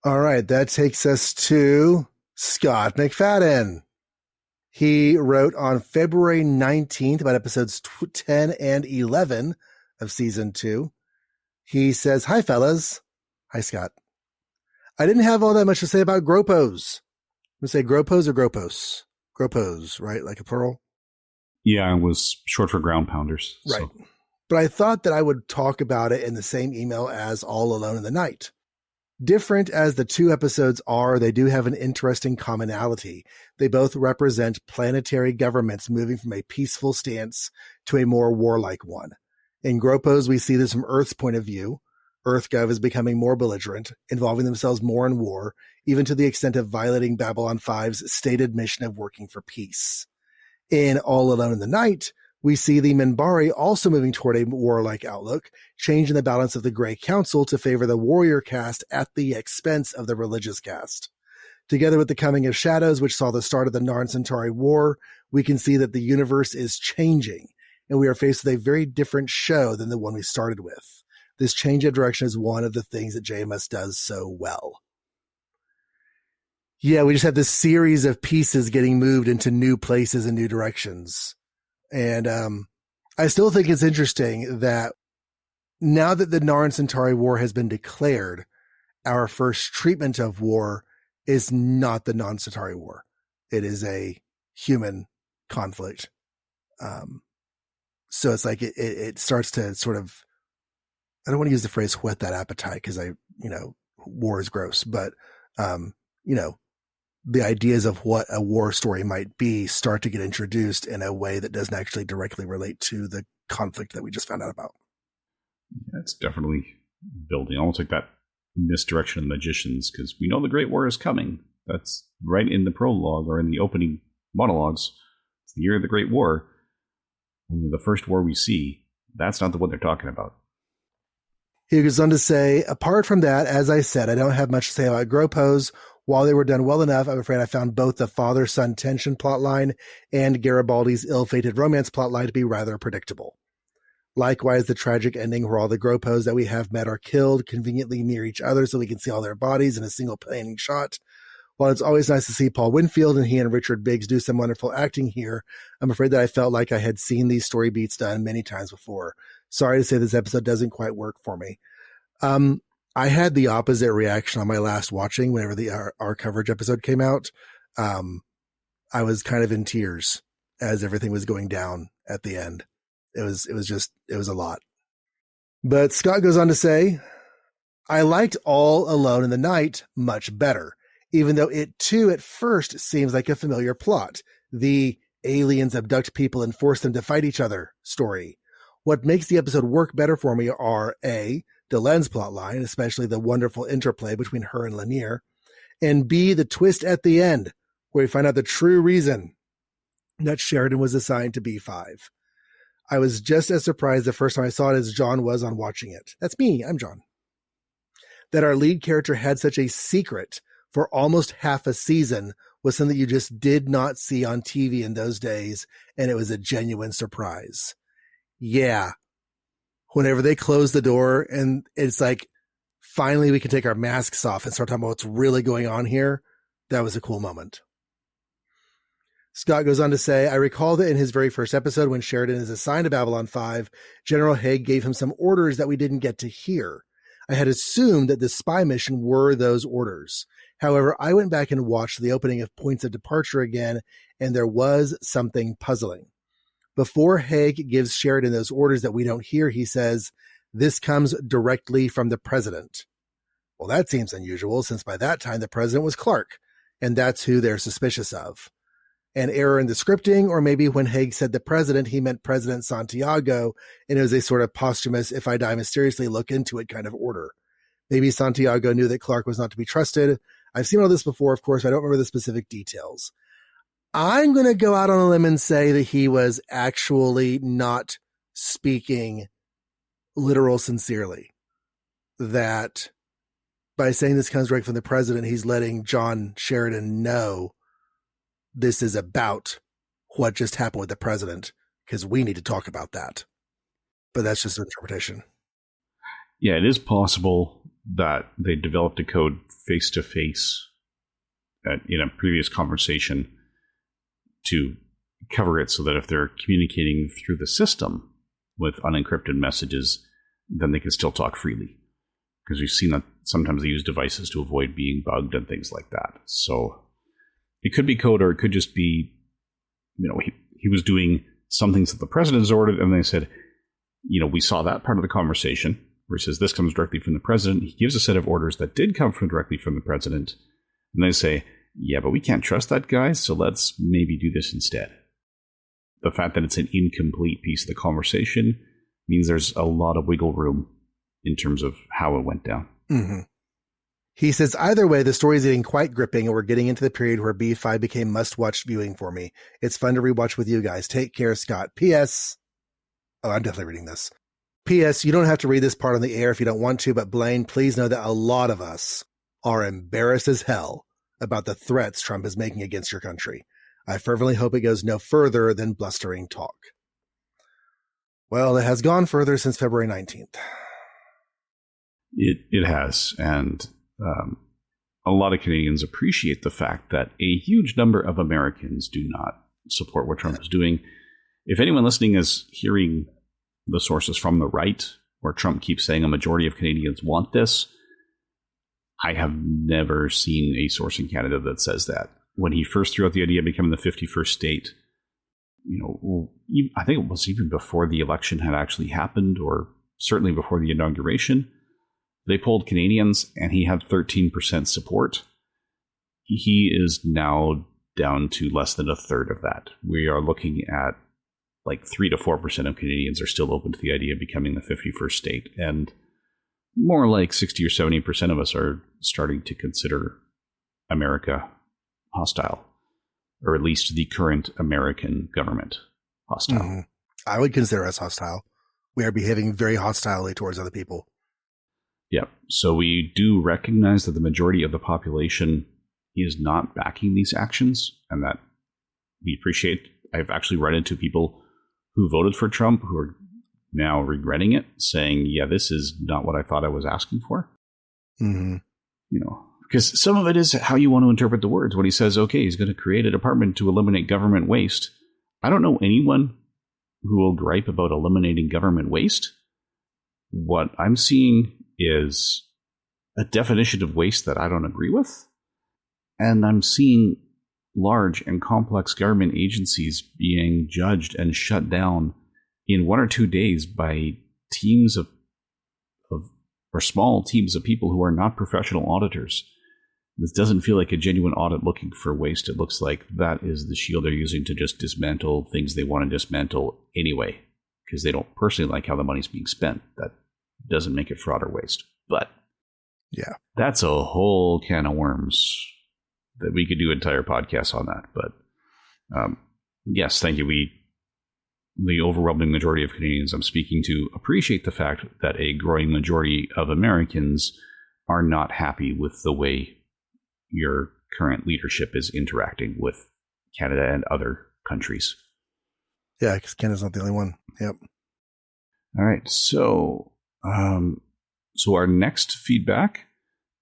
All right, that takes us to Scott McFadden. He wrote on February 19th about episodes 10 and 11 of season 2. He says, "Hi, fellas." Hi, Scott. "I didn't have all that much to say about Gropos." I'm going to say Gropos or Gropos? Gropos, right? Like a plural? Yeah, it was short for ground pounders. Right. So. But I thought that I would talk about it in the same email as All Alone in the Night. Different as the two episodes are, they do have an interesting commonality. They both represent planetary governments moving from a peaceful stance to a more warlike one. In Gropos, we see this from Earth's point of view. EarthGov is becoming more belligerent, involving themselves more in war, even to the extent of violating Babylon 5's stated mission of working for peace. In All Alone in the Night, we see the Minbari also moving toward a warlike outlook, changing the balance of the Grey Council to favor the warrior caste at the expense of the religious caste. Together with the coming of Shadows, which saw the start of the Narn Centauri War, we can see that the universe is changing, and we are faced with a very different show than the one we started with. This change of direction is one of the things that JMS does so well. Yeah, we just have this series of pieces getting moved into new places and new directions. And I still think it's interesting that now that the Narn Centauri War has been declared, our first treatment of war is not the Narn Centauri War. It is a human conflict. So it's like it starts to sort of, I don't want to use the phrase whet that appetite because war is gross, but the ideas of what a war story might be start to get introduced in a way that doesn't actually directly relate to the conflict that we just found out about. That's definitely building, almost like that misdirection of the magicians, because we know the Great War is coming. That's right in the prologue or in the opening monologues. It's the year of the Great War. Only the first war we see, that's not the one they're talking about. He goes on to say, apart from that, as I said, I don't have much to say about Gropos. While they were done well enough, I'm afraid I found both the father-son tension plotline and Garibaldi's ill-fated romance plotline to be rather predictable. Likewise, the tragic ending where all the Gropos that we have met are killed conveniently near each other so we can see all their bodies in a single panning shot. While it's always nice to see Paul Winfield and he and Richard Biggs do some wonderful acting here, I'm afraid that I felt like I had seen these story beats done many times before. Sorry to say this episode doesn't quite work for me. I had the opposite reaction on my last watching whenever our coverage episode came out. I was kind of in tears as everything was going down at the end. It was a lot. But Scott goes on to say, I liked All Alone in the Night much better, even though it too at first seems like a familiar plot. The aliens abduct people and force them to fight each other story. What makes the episode work better for me are A, Delen's plotline, especially the wonderful interplay between her and Lanier, and B, the twist at the end, where we find out the true reason that Sheridan was assigned to B5. I was just as surprised the first time I saw it as John was on watching it. That's me, I'm John. That our lead character had such a secret for almost half a season was something you just did not see on TV in those days, and it was a genuine surprise. Yeah. Whenever they close the door and it's like, finally we can take our masks off and start talking about what's really going on here, that was a cool moment. Scott goes on to say, I recall that in his very first episode when Sheridan is assigned to Babylon 5, General Haig gave him some orders that we didn't get to hear. I had assumed that the spy mission were those orders. However, I went back and watched the opening of Points of Departure again, and there was something puzzling. Before Haig gives Sheridan those orders that we don't hear, he says, this comes directly from the president. Well, that seems unusual, since by that time the president was Clark, and that's who they're suspicious of. An error in the scripting, or maybe when Haig said the president, he meant President Santiago, and it was a sort of posthumous, if I die mysteriously, look into it kind of order. Maybe Santiago knew that Clark was not to be trusted. I've seen all this before, of course, but I don't remember the specific details. I'm going to go out on a limb and say that he was actually not speaking literal sincerely. That by saying this comes right from the president, he's letting John Sheridan know this is about what just happened with the president, because we need to talk about that. But that's just an interpretation. Yeah, it is possible that they developed a code face-to-face in a previous conversation to cover it so that if they're communicating through the system with unencrypted messages, then they can still talk freely. Because we've seen that sometimes they use devices to avoid being bugged and things like that. So it could be code, or it could just be, he was doing some things that the president has ordered, and they said, we saw that part of the conversation where he says this comes directly from the president. He gives a set of orders that did come directly from the president, and they say, yeah, but we can't trust that guy, so let's maybe do this instead. The fact that it's an incomplete piece of the conversation means there's a lot of wiggle room in terms of how it went down. Mm-hmm. He says, either way, the story is getting quite gripping, and we're getting into the period where B5 became must-watch viewing for me. It's fun to rewatch with you guys. Take care, Scott. P.S. Oh, I'm definitely reading this. P.S. You don't have to read this part on the air if you don't want to, but Blaine, please know that a lot of us are embarrassed as hell about the threats Trump is making against your country. I fervently hope it goes no further than blustering talk. Well, it has gone further since February 19th. It has, and a lot of Canadians appreciate the fact that a huge number of Americans do not support what Trump is doing. If anyone listening is hearing the sources from the right, where Trump keeps saying a majority of Canadians want this, I have never seen a source in Canada that says that. When he first threw out the idea of becoming the 51st state, I think it was even before the election had actually happened, or certainly before the inauguration, they polled Canadians and he had 13% support. He is now down to less than a third of that. We are looking at like 3 to 4% of Canadians are still open to the idea of becoming the 51st state. And more like 60 or 70% of us are starting to consider America hostile, or at least the current American government hostile. Mm-hmm. I would consider us hostile. We are behaving very hostilely towards other people. Yeah. So we do recognize that the majority of the population is not backing these actions, and that we appreciate. I've actually run into people who voted for Trump who are now regretting it, saying, yeah, this is not what I thought I was asking for. Mm-hmm. Because some of it is how you want to interpret the words. When he says, okay, he's going to create a department to eliminate government waste. I don't know anyone who will gripe about eliminating government waste. What I'm seeing is a definition of waste that I don't agree with. And I'm seeing large and complex government agencies being judged and shut down in 1 or 2 days by teams of or small teams of people who are not professional auditors. This doesn't feel like a genuine audit looking for waste. It looks like that is the shield they're using to just dismantle things they want to dismantle anyway, because they don't personally like how the money's being spent. That doesn't make it fraud or waste. But yeah, that's a whole can of worms that we could do entire podcasts on that. But yes, thank you. The overwhelming majority of Canadians I'm speaking to appreciate the fact that a growing majority of Americans are not happy with the way your current leadership is interacting with Canada and other countries. Yeah, because Canada's not the only one. Yep. All right. So our next feedback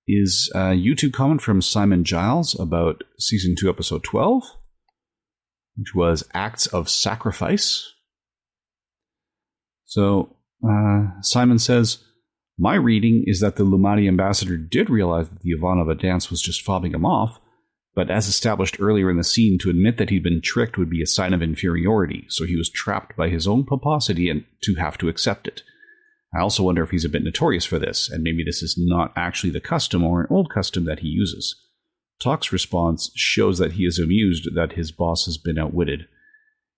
is a YouTube comment from Simon Giles about Season 2, Episode 12, which was Acts of Sacrifice. So Simon says, my reading is that the Lumadi ambassador did realize that the Ivanova dance was just fobbing him off, but as established earlier in the scene, to admit that he'd been tricked would be a sign of inferiority, so he was trapped by his own pomposity and to have to accept it. I also wonder if he's a bit notorious for this, and maybe this is not actually the custom or an old custom that he uses. Talk's response shows that he is amused that his boss has been outwitted.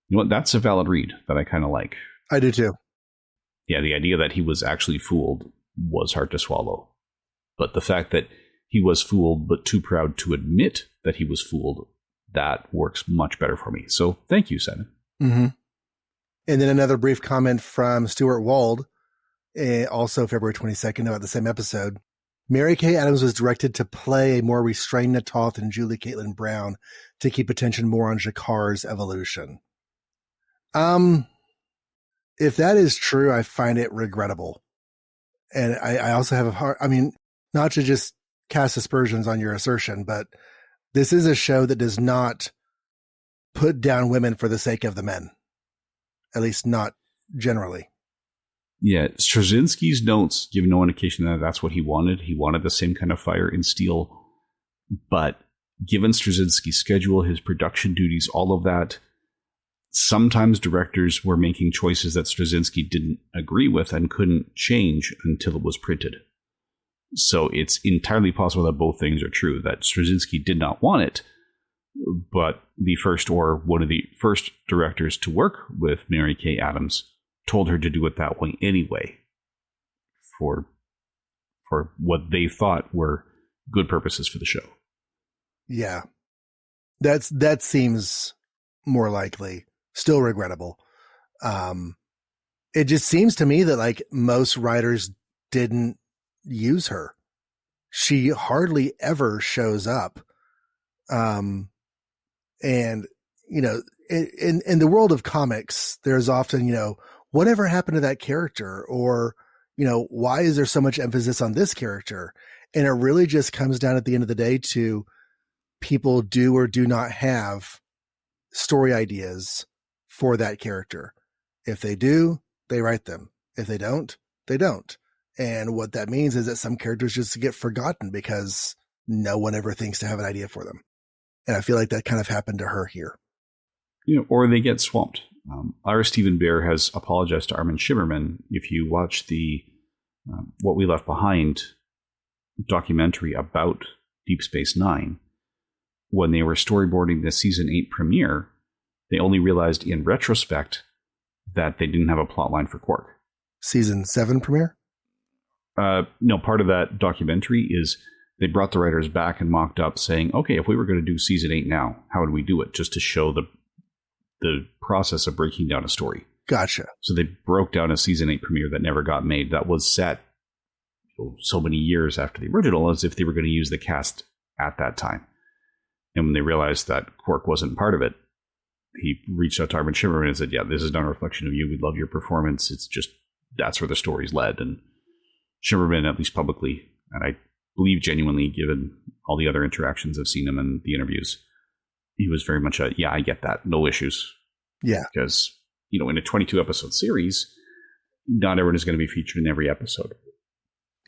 You know what? That's a valid read that I kind of like. I do too. Yeah, the idea that he was actually fooled was hard to swallow. But the fact that he was fooled but too proud to admit that he was fooled, that works much better for me. So thank you, Simon. Mm-hmm. And then another brief comment from Stuart Wald, also February 22nd, about the same episode. Mary Kay Adams was directed to play a more restrained Natoth than Julie Caitlin Brown to keep attention more on Jakar's evolution. If that is true, I find it regrettable. And I also have a hard, not to just cast aspersions on your assertion, but this is a show that does not put down women for the sake of the men, at least not generally. Yeah, Straczynski's notes give no indication that that's what he wanted. He wanted the same kind of fire in Steel, but given Straczynski's schedule, his production duties, all of that, sometimes directors were making choices that Straczynski didn't agree with and couldn't change until it was printed. So it's entirely possible that both things are true, that Straczynski did not want it, but the first or one of the first directors to work with Mary Kay Adams told her to do it that way anyway for what they thought were good purposes for the show. Yeah. That seems more likely. Still regrettable. It just seems to me that like most writers didn't use her. She hardly ever shows up. And you know, in the world of comics, there's often, you know, whatever happened to that character, or, you know, why is there so much emphasis on this character? And it really just comes down at the end of the day to people do or do not have story ideas for that character. If they do, they write them. If they don't, they don't. And what that means is that some characters just get forgotten because no one ever thinks to have an idea for them. And I feel like that kind of happened to her here. You know, or they get swamped. Ira Steven Behr has apologized to Armin Shimmerman. If you watch the What We Left Behind documentary about Deep Space Nine, when they were storyboarding the season 8 premiere, they only realized in retrospect that they didn't have a plot line for Quark. Season 7 premiere? No, part of that documentary is they brought the writers back and mocked up saying, okay, if we were going to do season 8 now, how would we do it? Just to show the process of breaking down a story. Gotcha. So they broke down a season 8 premiere that never got made. That was set so many years after the original, as if they were going to use the cast at that time. And when they realized that Quark wasn't part of it, he reached out to Armin Shimmerman and said, yeah, this is not a reflection of you. We love your performance. It's just, that's where the story's led. And Shimmerman, at least publicly, and I believe genuinely, given all the other interactions I've seen him in the interviews, he was very much yeah, I get that. No issues. Yeah. Because, you know, in a 22 episode series, not everyone is going to be featured in every episode.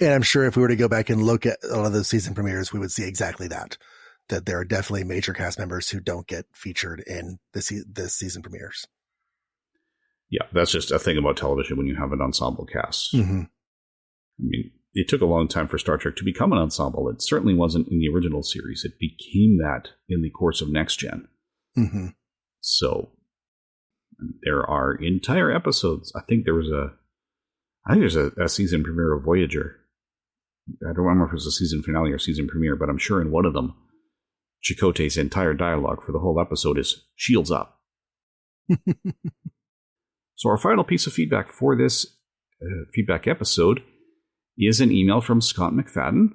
And I'm sure if we were to go back and look at all of those season premieres, we would see exactly that there are definitely major cast members who don't get featured in the season premieres. Yeah, that's just a thing about television when you have an ensemble cast. Mm-hmm. I mean, it took a long time for Star Trek to become an ensemble. It certainly wasn't in the original series. It became that in the course of Next Gen. Mm-hmm. So there are entire episodes. I think there's a season premiere of Voyager. I don't remember if it was a season finale or season premiere, but I'm sure in one of them, Chakotay's entire dialogue for the whole episode is "Shields up." So our final piece of feedback for this feedback episode is an email from Scott McFadden,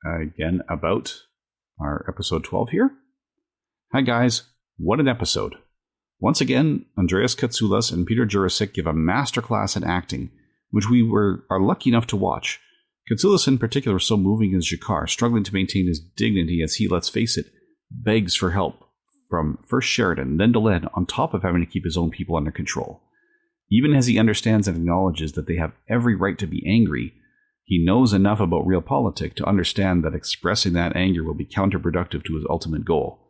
again about our episode 12 here. Hi guys, what an episode. Once again, Andreas Katsoulas and Peter Jurasik give a masterclass in acting, which we are lucky enough to watch. Katsoulas in particular was so moving as G'Kar, struggling to maintain his dignity as he, let's face it, begs for help from first Sheridan, then Delenn, on top of having to keep his own people under control. Even as he understands and acknowledges that they have every right to be angry, he knows enough about realpolitik to understand that expressing that anger will be counterproductive to his ultimate goal.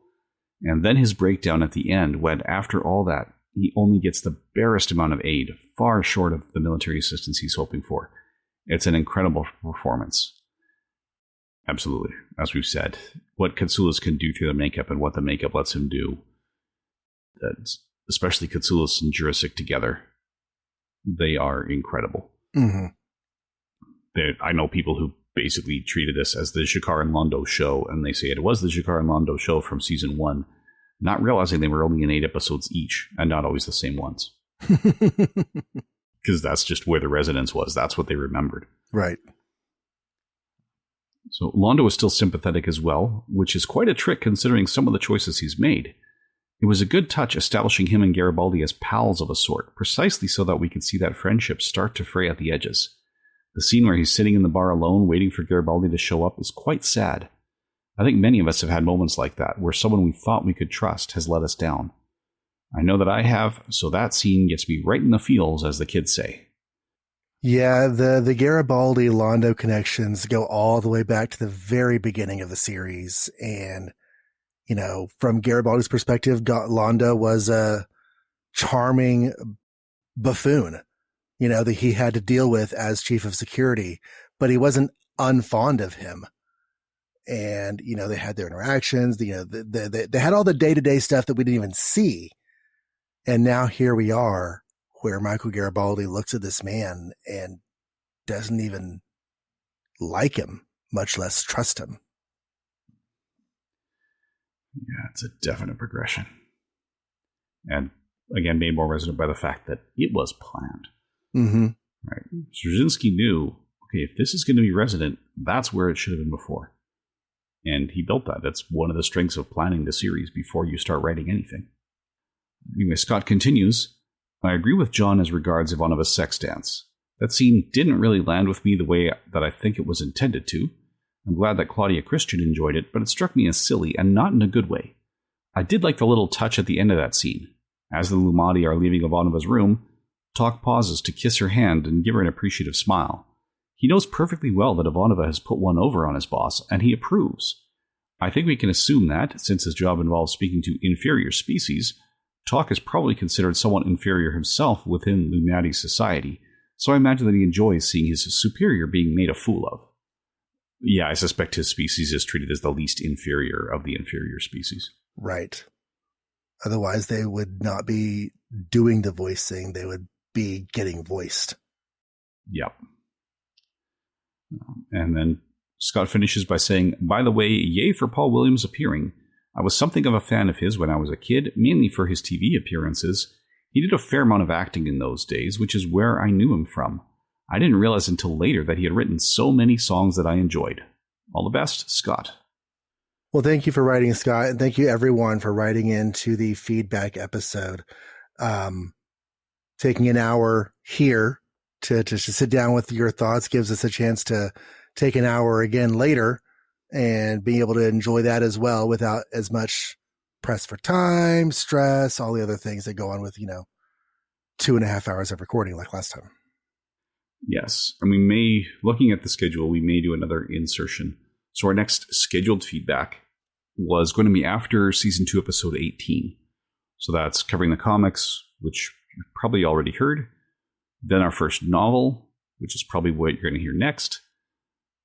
And then his breakdown at the end, when, after all that, he only gets the barest amount of aid, far short of the military assistance he's hoping for. It's an incredible performance. Absolutely. As we've said, what Katsoulas can do through the makeup and what the makeup lets him do, especially Katsoulas and Jurasik together, they are incredible. Mm-hmm. I know people who basically treated this as the G'Kar and Londo show, and they say it was the G'Kar and Londo show from season 1, not realizing they were only in 8 episodes each, and not always the same ones. Because that's just where the resonance was. That's what they remembered. Right. So Londo is still sympathetic as well, which is quite a trick considering some of the choices he's made. It was a good touch establishing him and Garibaldi as pals of a sort, precisely so that we could see that friendship start to fray at the edges. The scene where he's sitting in the bar alone, waiting for Garibaldi to show up, is quite sad. I think many of us have had moments like that, where someone we thought we could trust has let us down. I know that I have, so that scene gets me right in the feels, as the kids say. Yeah, the Garibaldi-Londo connections go all the way back to the very beginning of the series. And, you know, from Garibaldi's perspective, Londo was a charming buffoon, you know, that he had to deal with as chief of security, but he wasn't unfond of him. And, you know, they had their interactions, you know, they had all the day-to-day stuff that we didn't even see. And now here we are, where Michael Garibaldi looks at this man and doesn't even like him, much less trust him. Yeah, it's a definite progression. And again, made more resonant by the fact that it was planned. Mm-hmm. Right. Straczynski knew, okay, if this is going to be resonant, that's where it should have been before. And he built that. That's one of the strengths of planning the series before you start writing anything. Anyway, Scott continues, I agree with John as regards Ivanova's sex dance. That scene didn't really land with me the way that I think it was intended to. I'm glad that Claudia Christian enjoyed it, but it struck me as silly and not in a good way. I did like the little touch at the end of that scene. As the Lumadi are leaving Ivanova's room, Tok pauses to kiss her hand and give her an appreciative smile. He knows perfectly well that Ivanova has put one over on his boss, and he approves. I think we can assume that, since his job involves speaking to inferior species, Tok is probably considered somewhat inferior himself within Lumadi society, so I imagine that he enjoys seeing his superior being made a fool of. Yeah, I suspect his species is treated as the least inferior of the inferior species. Right. Otherwise, they would not be doing the voicing. They would be getting voiced. Yep. And then Scott finishes by saying, by the way, yay for Paul Williams appearing. I was something of a fan of his when I was a kid, mainly for his TV appearances. He did a fair amount of acting in those days, which is where I knew him from. I didn't realize until later that he had written so many songs that I enjoyed. All the best, Scott. Well, thank you for writing, Scott, and thank you everyone for writing into the feedback episode. Taking an hour here to sit down with your thoughts gives us a chance to take an hour again later and being able to enjoy that as well without as much press for time, stress, all the other things that go on with, 2.5 hours of recording like last time. Yes. And we may, looking at the schedule, we may do another insertion. So our next scheduled feedback was going to be after season 2, episode 18. So that's covering the comics, which you've probably already heard. Then our first novel, which is probably what you're going to hear next,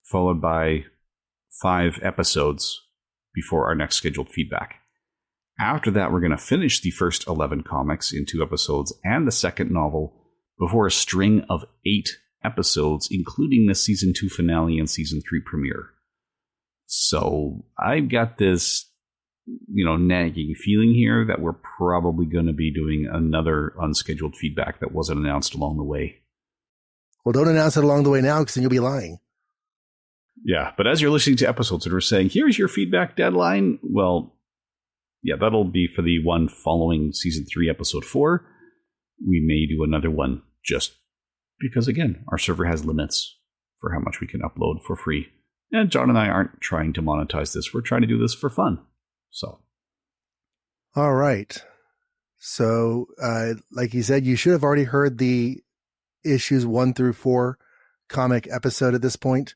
followed by 5 episodes before our next scheduled feedback. After that, we're going to finish the first 11 comics in 2 episodes and the second novel before a string of 8 episodes, including the season 2 finale and season 3 premiere. So I've got this, nagging feeling here that we're probably going to be doing another unscheduled feedback that wasn't announced along the way. Well, don't announce it along the way now, because then you'll be lying. Yeah, but as you're listening to episodes that are saying, here's your feedback deadline, well, yeah, that'll be for the one following season 3, episode 4. We may do another one just because, again, our server has limits for how much we can upload for free. And John and I aren't trying to monetize this. We're trying to do this for fun. So. All right. So, like you said, you should have already heard the issues 1 through 4 comic episode at this point.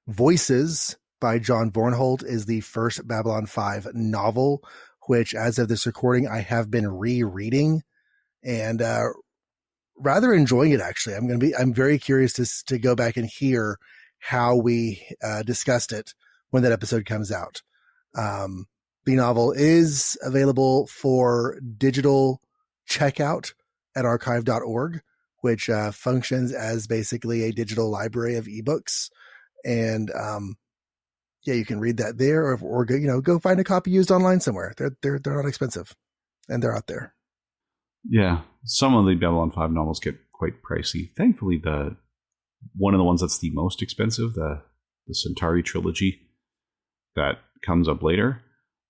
Voices by John Vornholt is the first Babylon 5 novel, which, as of this recording, I have been rereading and rather enjoying it. Actually, I'm very curious to go back and hear how we discussed it when that episode comes out. The novel is available for digital checkout at archive.org, which functions as basically a digital library of ebooks. And you can read that there, or go find a copy used online somewhere. They're not expensive, and they're out there. Yeah, some of the Babylon 5 novels get quite pricey. Thankfully, one of the ones that's the most expensive, the Centauri trilogy that comes up later,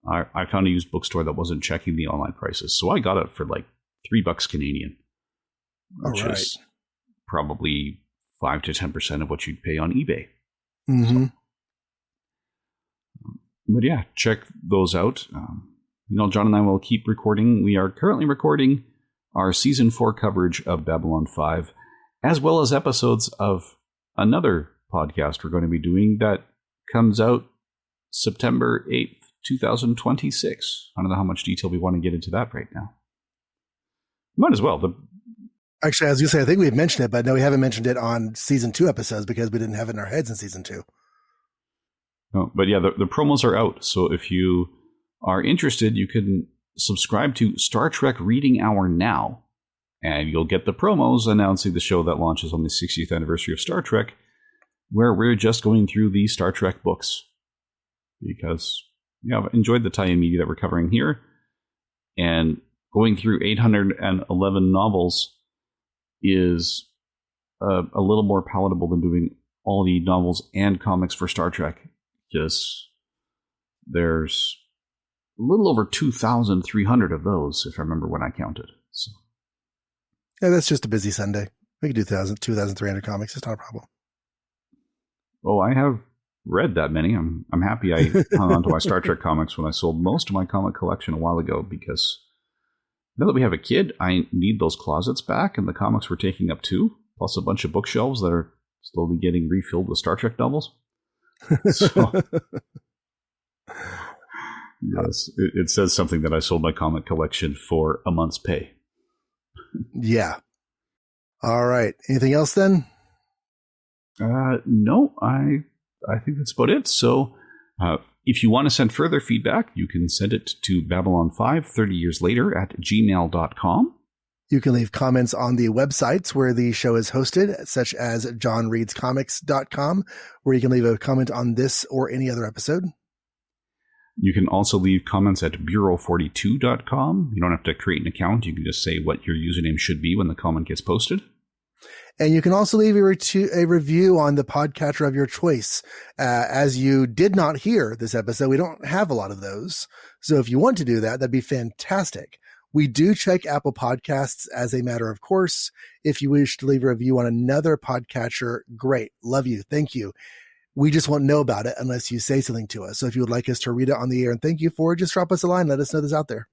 I found a used bookstore that wasn't checking the online prices, so I got it for like $3 Canadian, which is probably 5 to 10% of what you'd pay on eBay. Mm-hmm. But yeah, check those out. John and I will keep recording. We are currently recording our Season 4 coverage of Babylon 5, as well as episodes of another podcast we're going to be doing that comes out September 8th, 2026. I don't know how much detail we want to get into that right now. Might as well. Actually, I was going to say, I think we've mentioned it, but no, we haven't mentioned it on Season 2 episodes because we didn't have it in our heads in Season 2. No, but yeah, the promos are out. So if you are interested, you can subscribe to Star Trek Reading Hour now, and you'll get the promos announcing the show that launches on the 60th anniversary of Star Trek, where we're just going through the Star Trek books. Because I've enjoyed the tie-in media that we're covering here, and going through 811 novels is a little more palatable than doing all the novels and comics for Star Trek. Because there's a little over 2,300 of those, if I remember when I counted. So. Yeah, that's just a busy Sunday. We can do 2,300 comics. It's not a problem. Oh, I have read that many. I'm happy I hung on to my Star Trek comics when I sold most of my comic collection a while ago, because now that we have a kid, I need those closets back, and the comics we're taking up too, plus a bunch of bookshelves that are slowly getting refilled with Star Trek novels. So, yes, it says something that I sold my comic collection for a month's pay. Yeah. All right. Anything else then? No, I think that's about it. So if you want to send further feedback, you can send it to Babylon5 30 years later at gmail.com. You can leave comments on the websites where the show is hosted, such as johnreadscomics.com, where you can leave a comment on this or any other episode. You can also leave comments at bureau42.com. You don't have to create an account. You can just say what your username should be when the comment gets posted. And you can also leave a review on the podcatcher of your choice. As you did not hear this episode, we don't have a lot of those. So if you want to do that, that'd be fantastic. We do check Apple Podcasts as a matter of course. If you wish to leave a review on another podcatcher, great. Love you. Thank you. We just won't know about it unless you say something to us. So if you would like us to read it on the air and thank you for it, just drop us a line. Let us know this out there.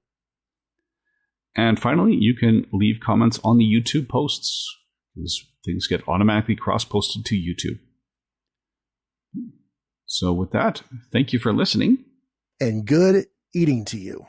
And finally, you can leave comments on the YouTube posts, because things get automatically cross-posted to YouTube. So with that, thank you for listening. And good eating to you.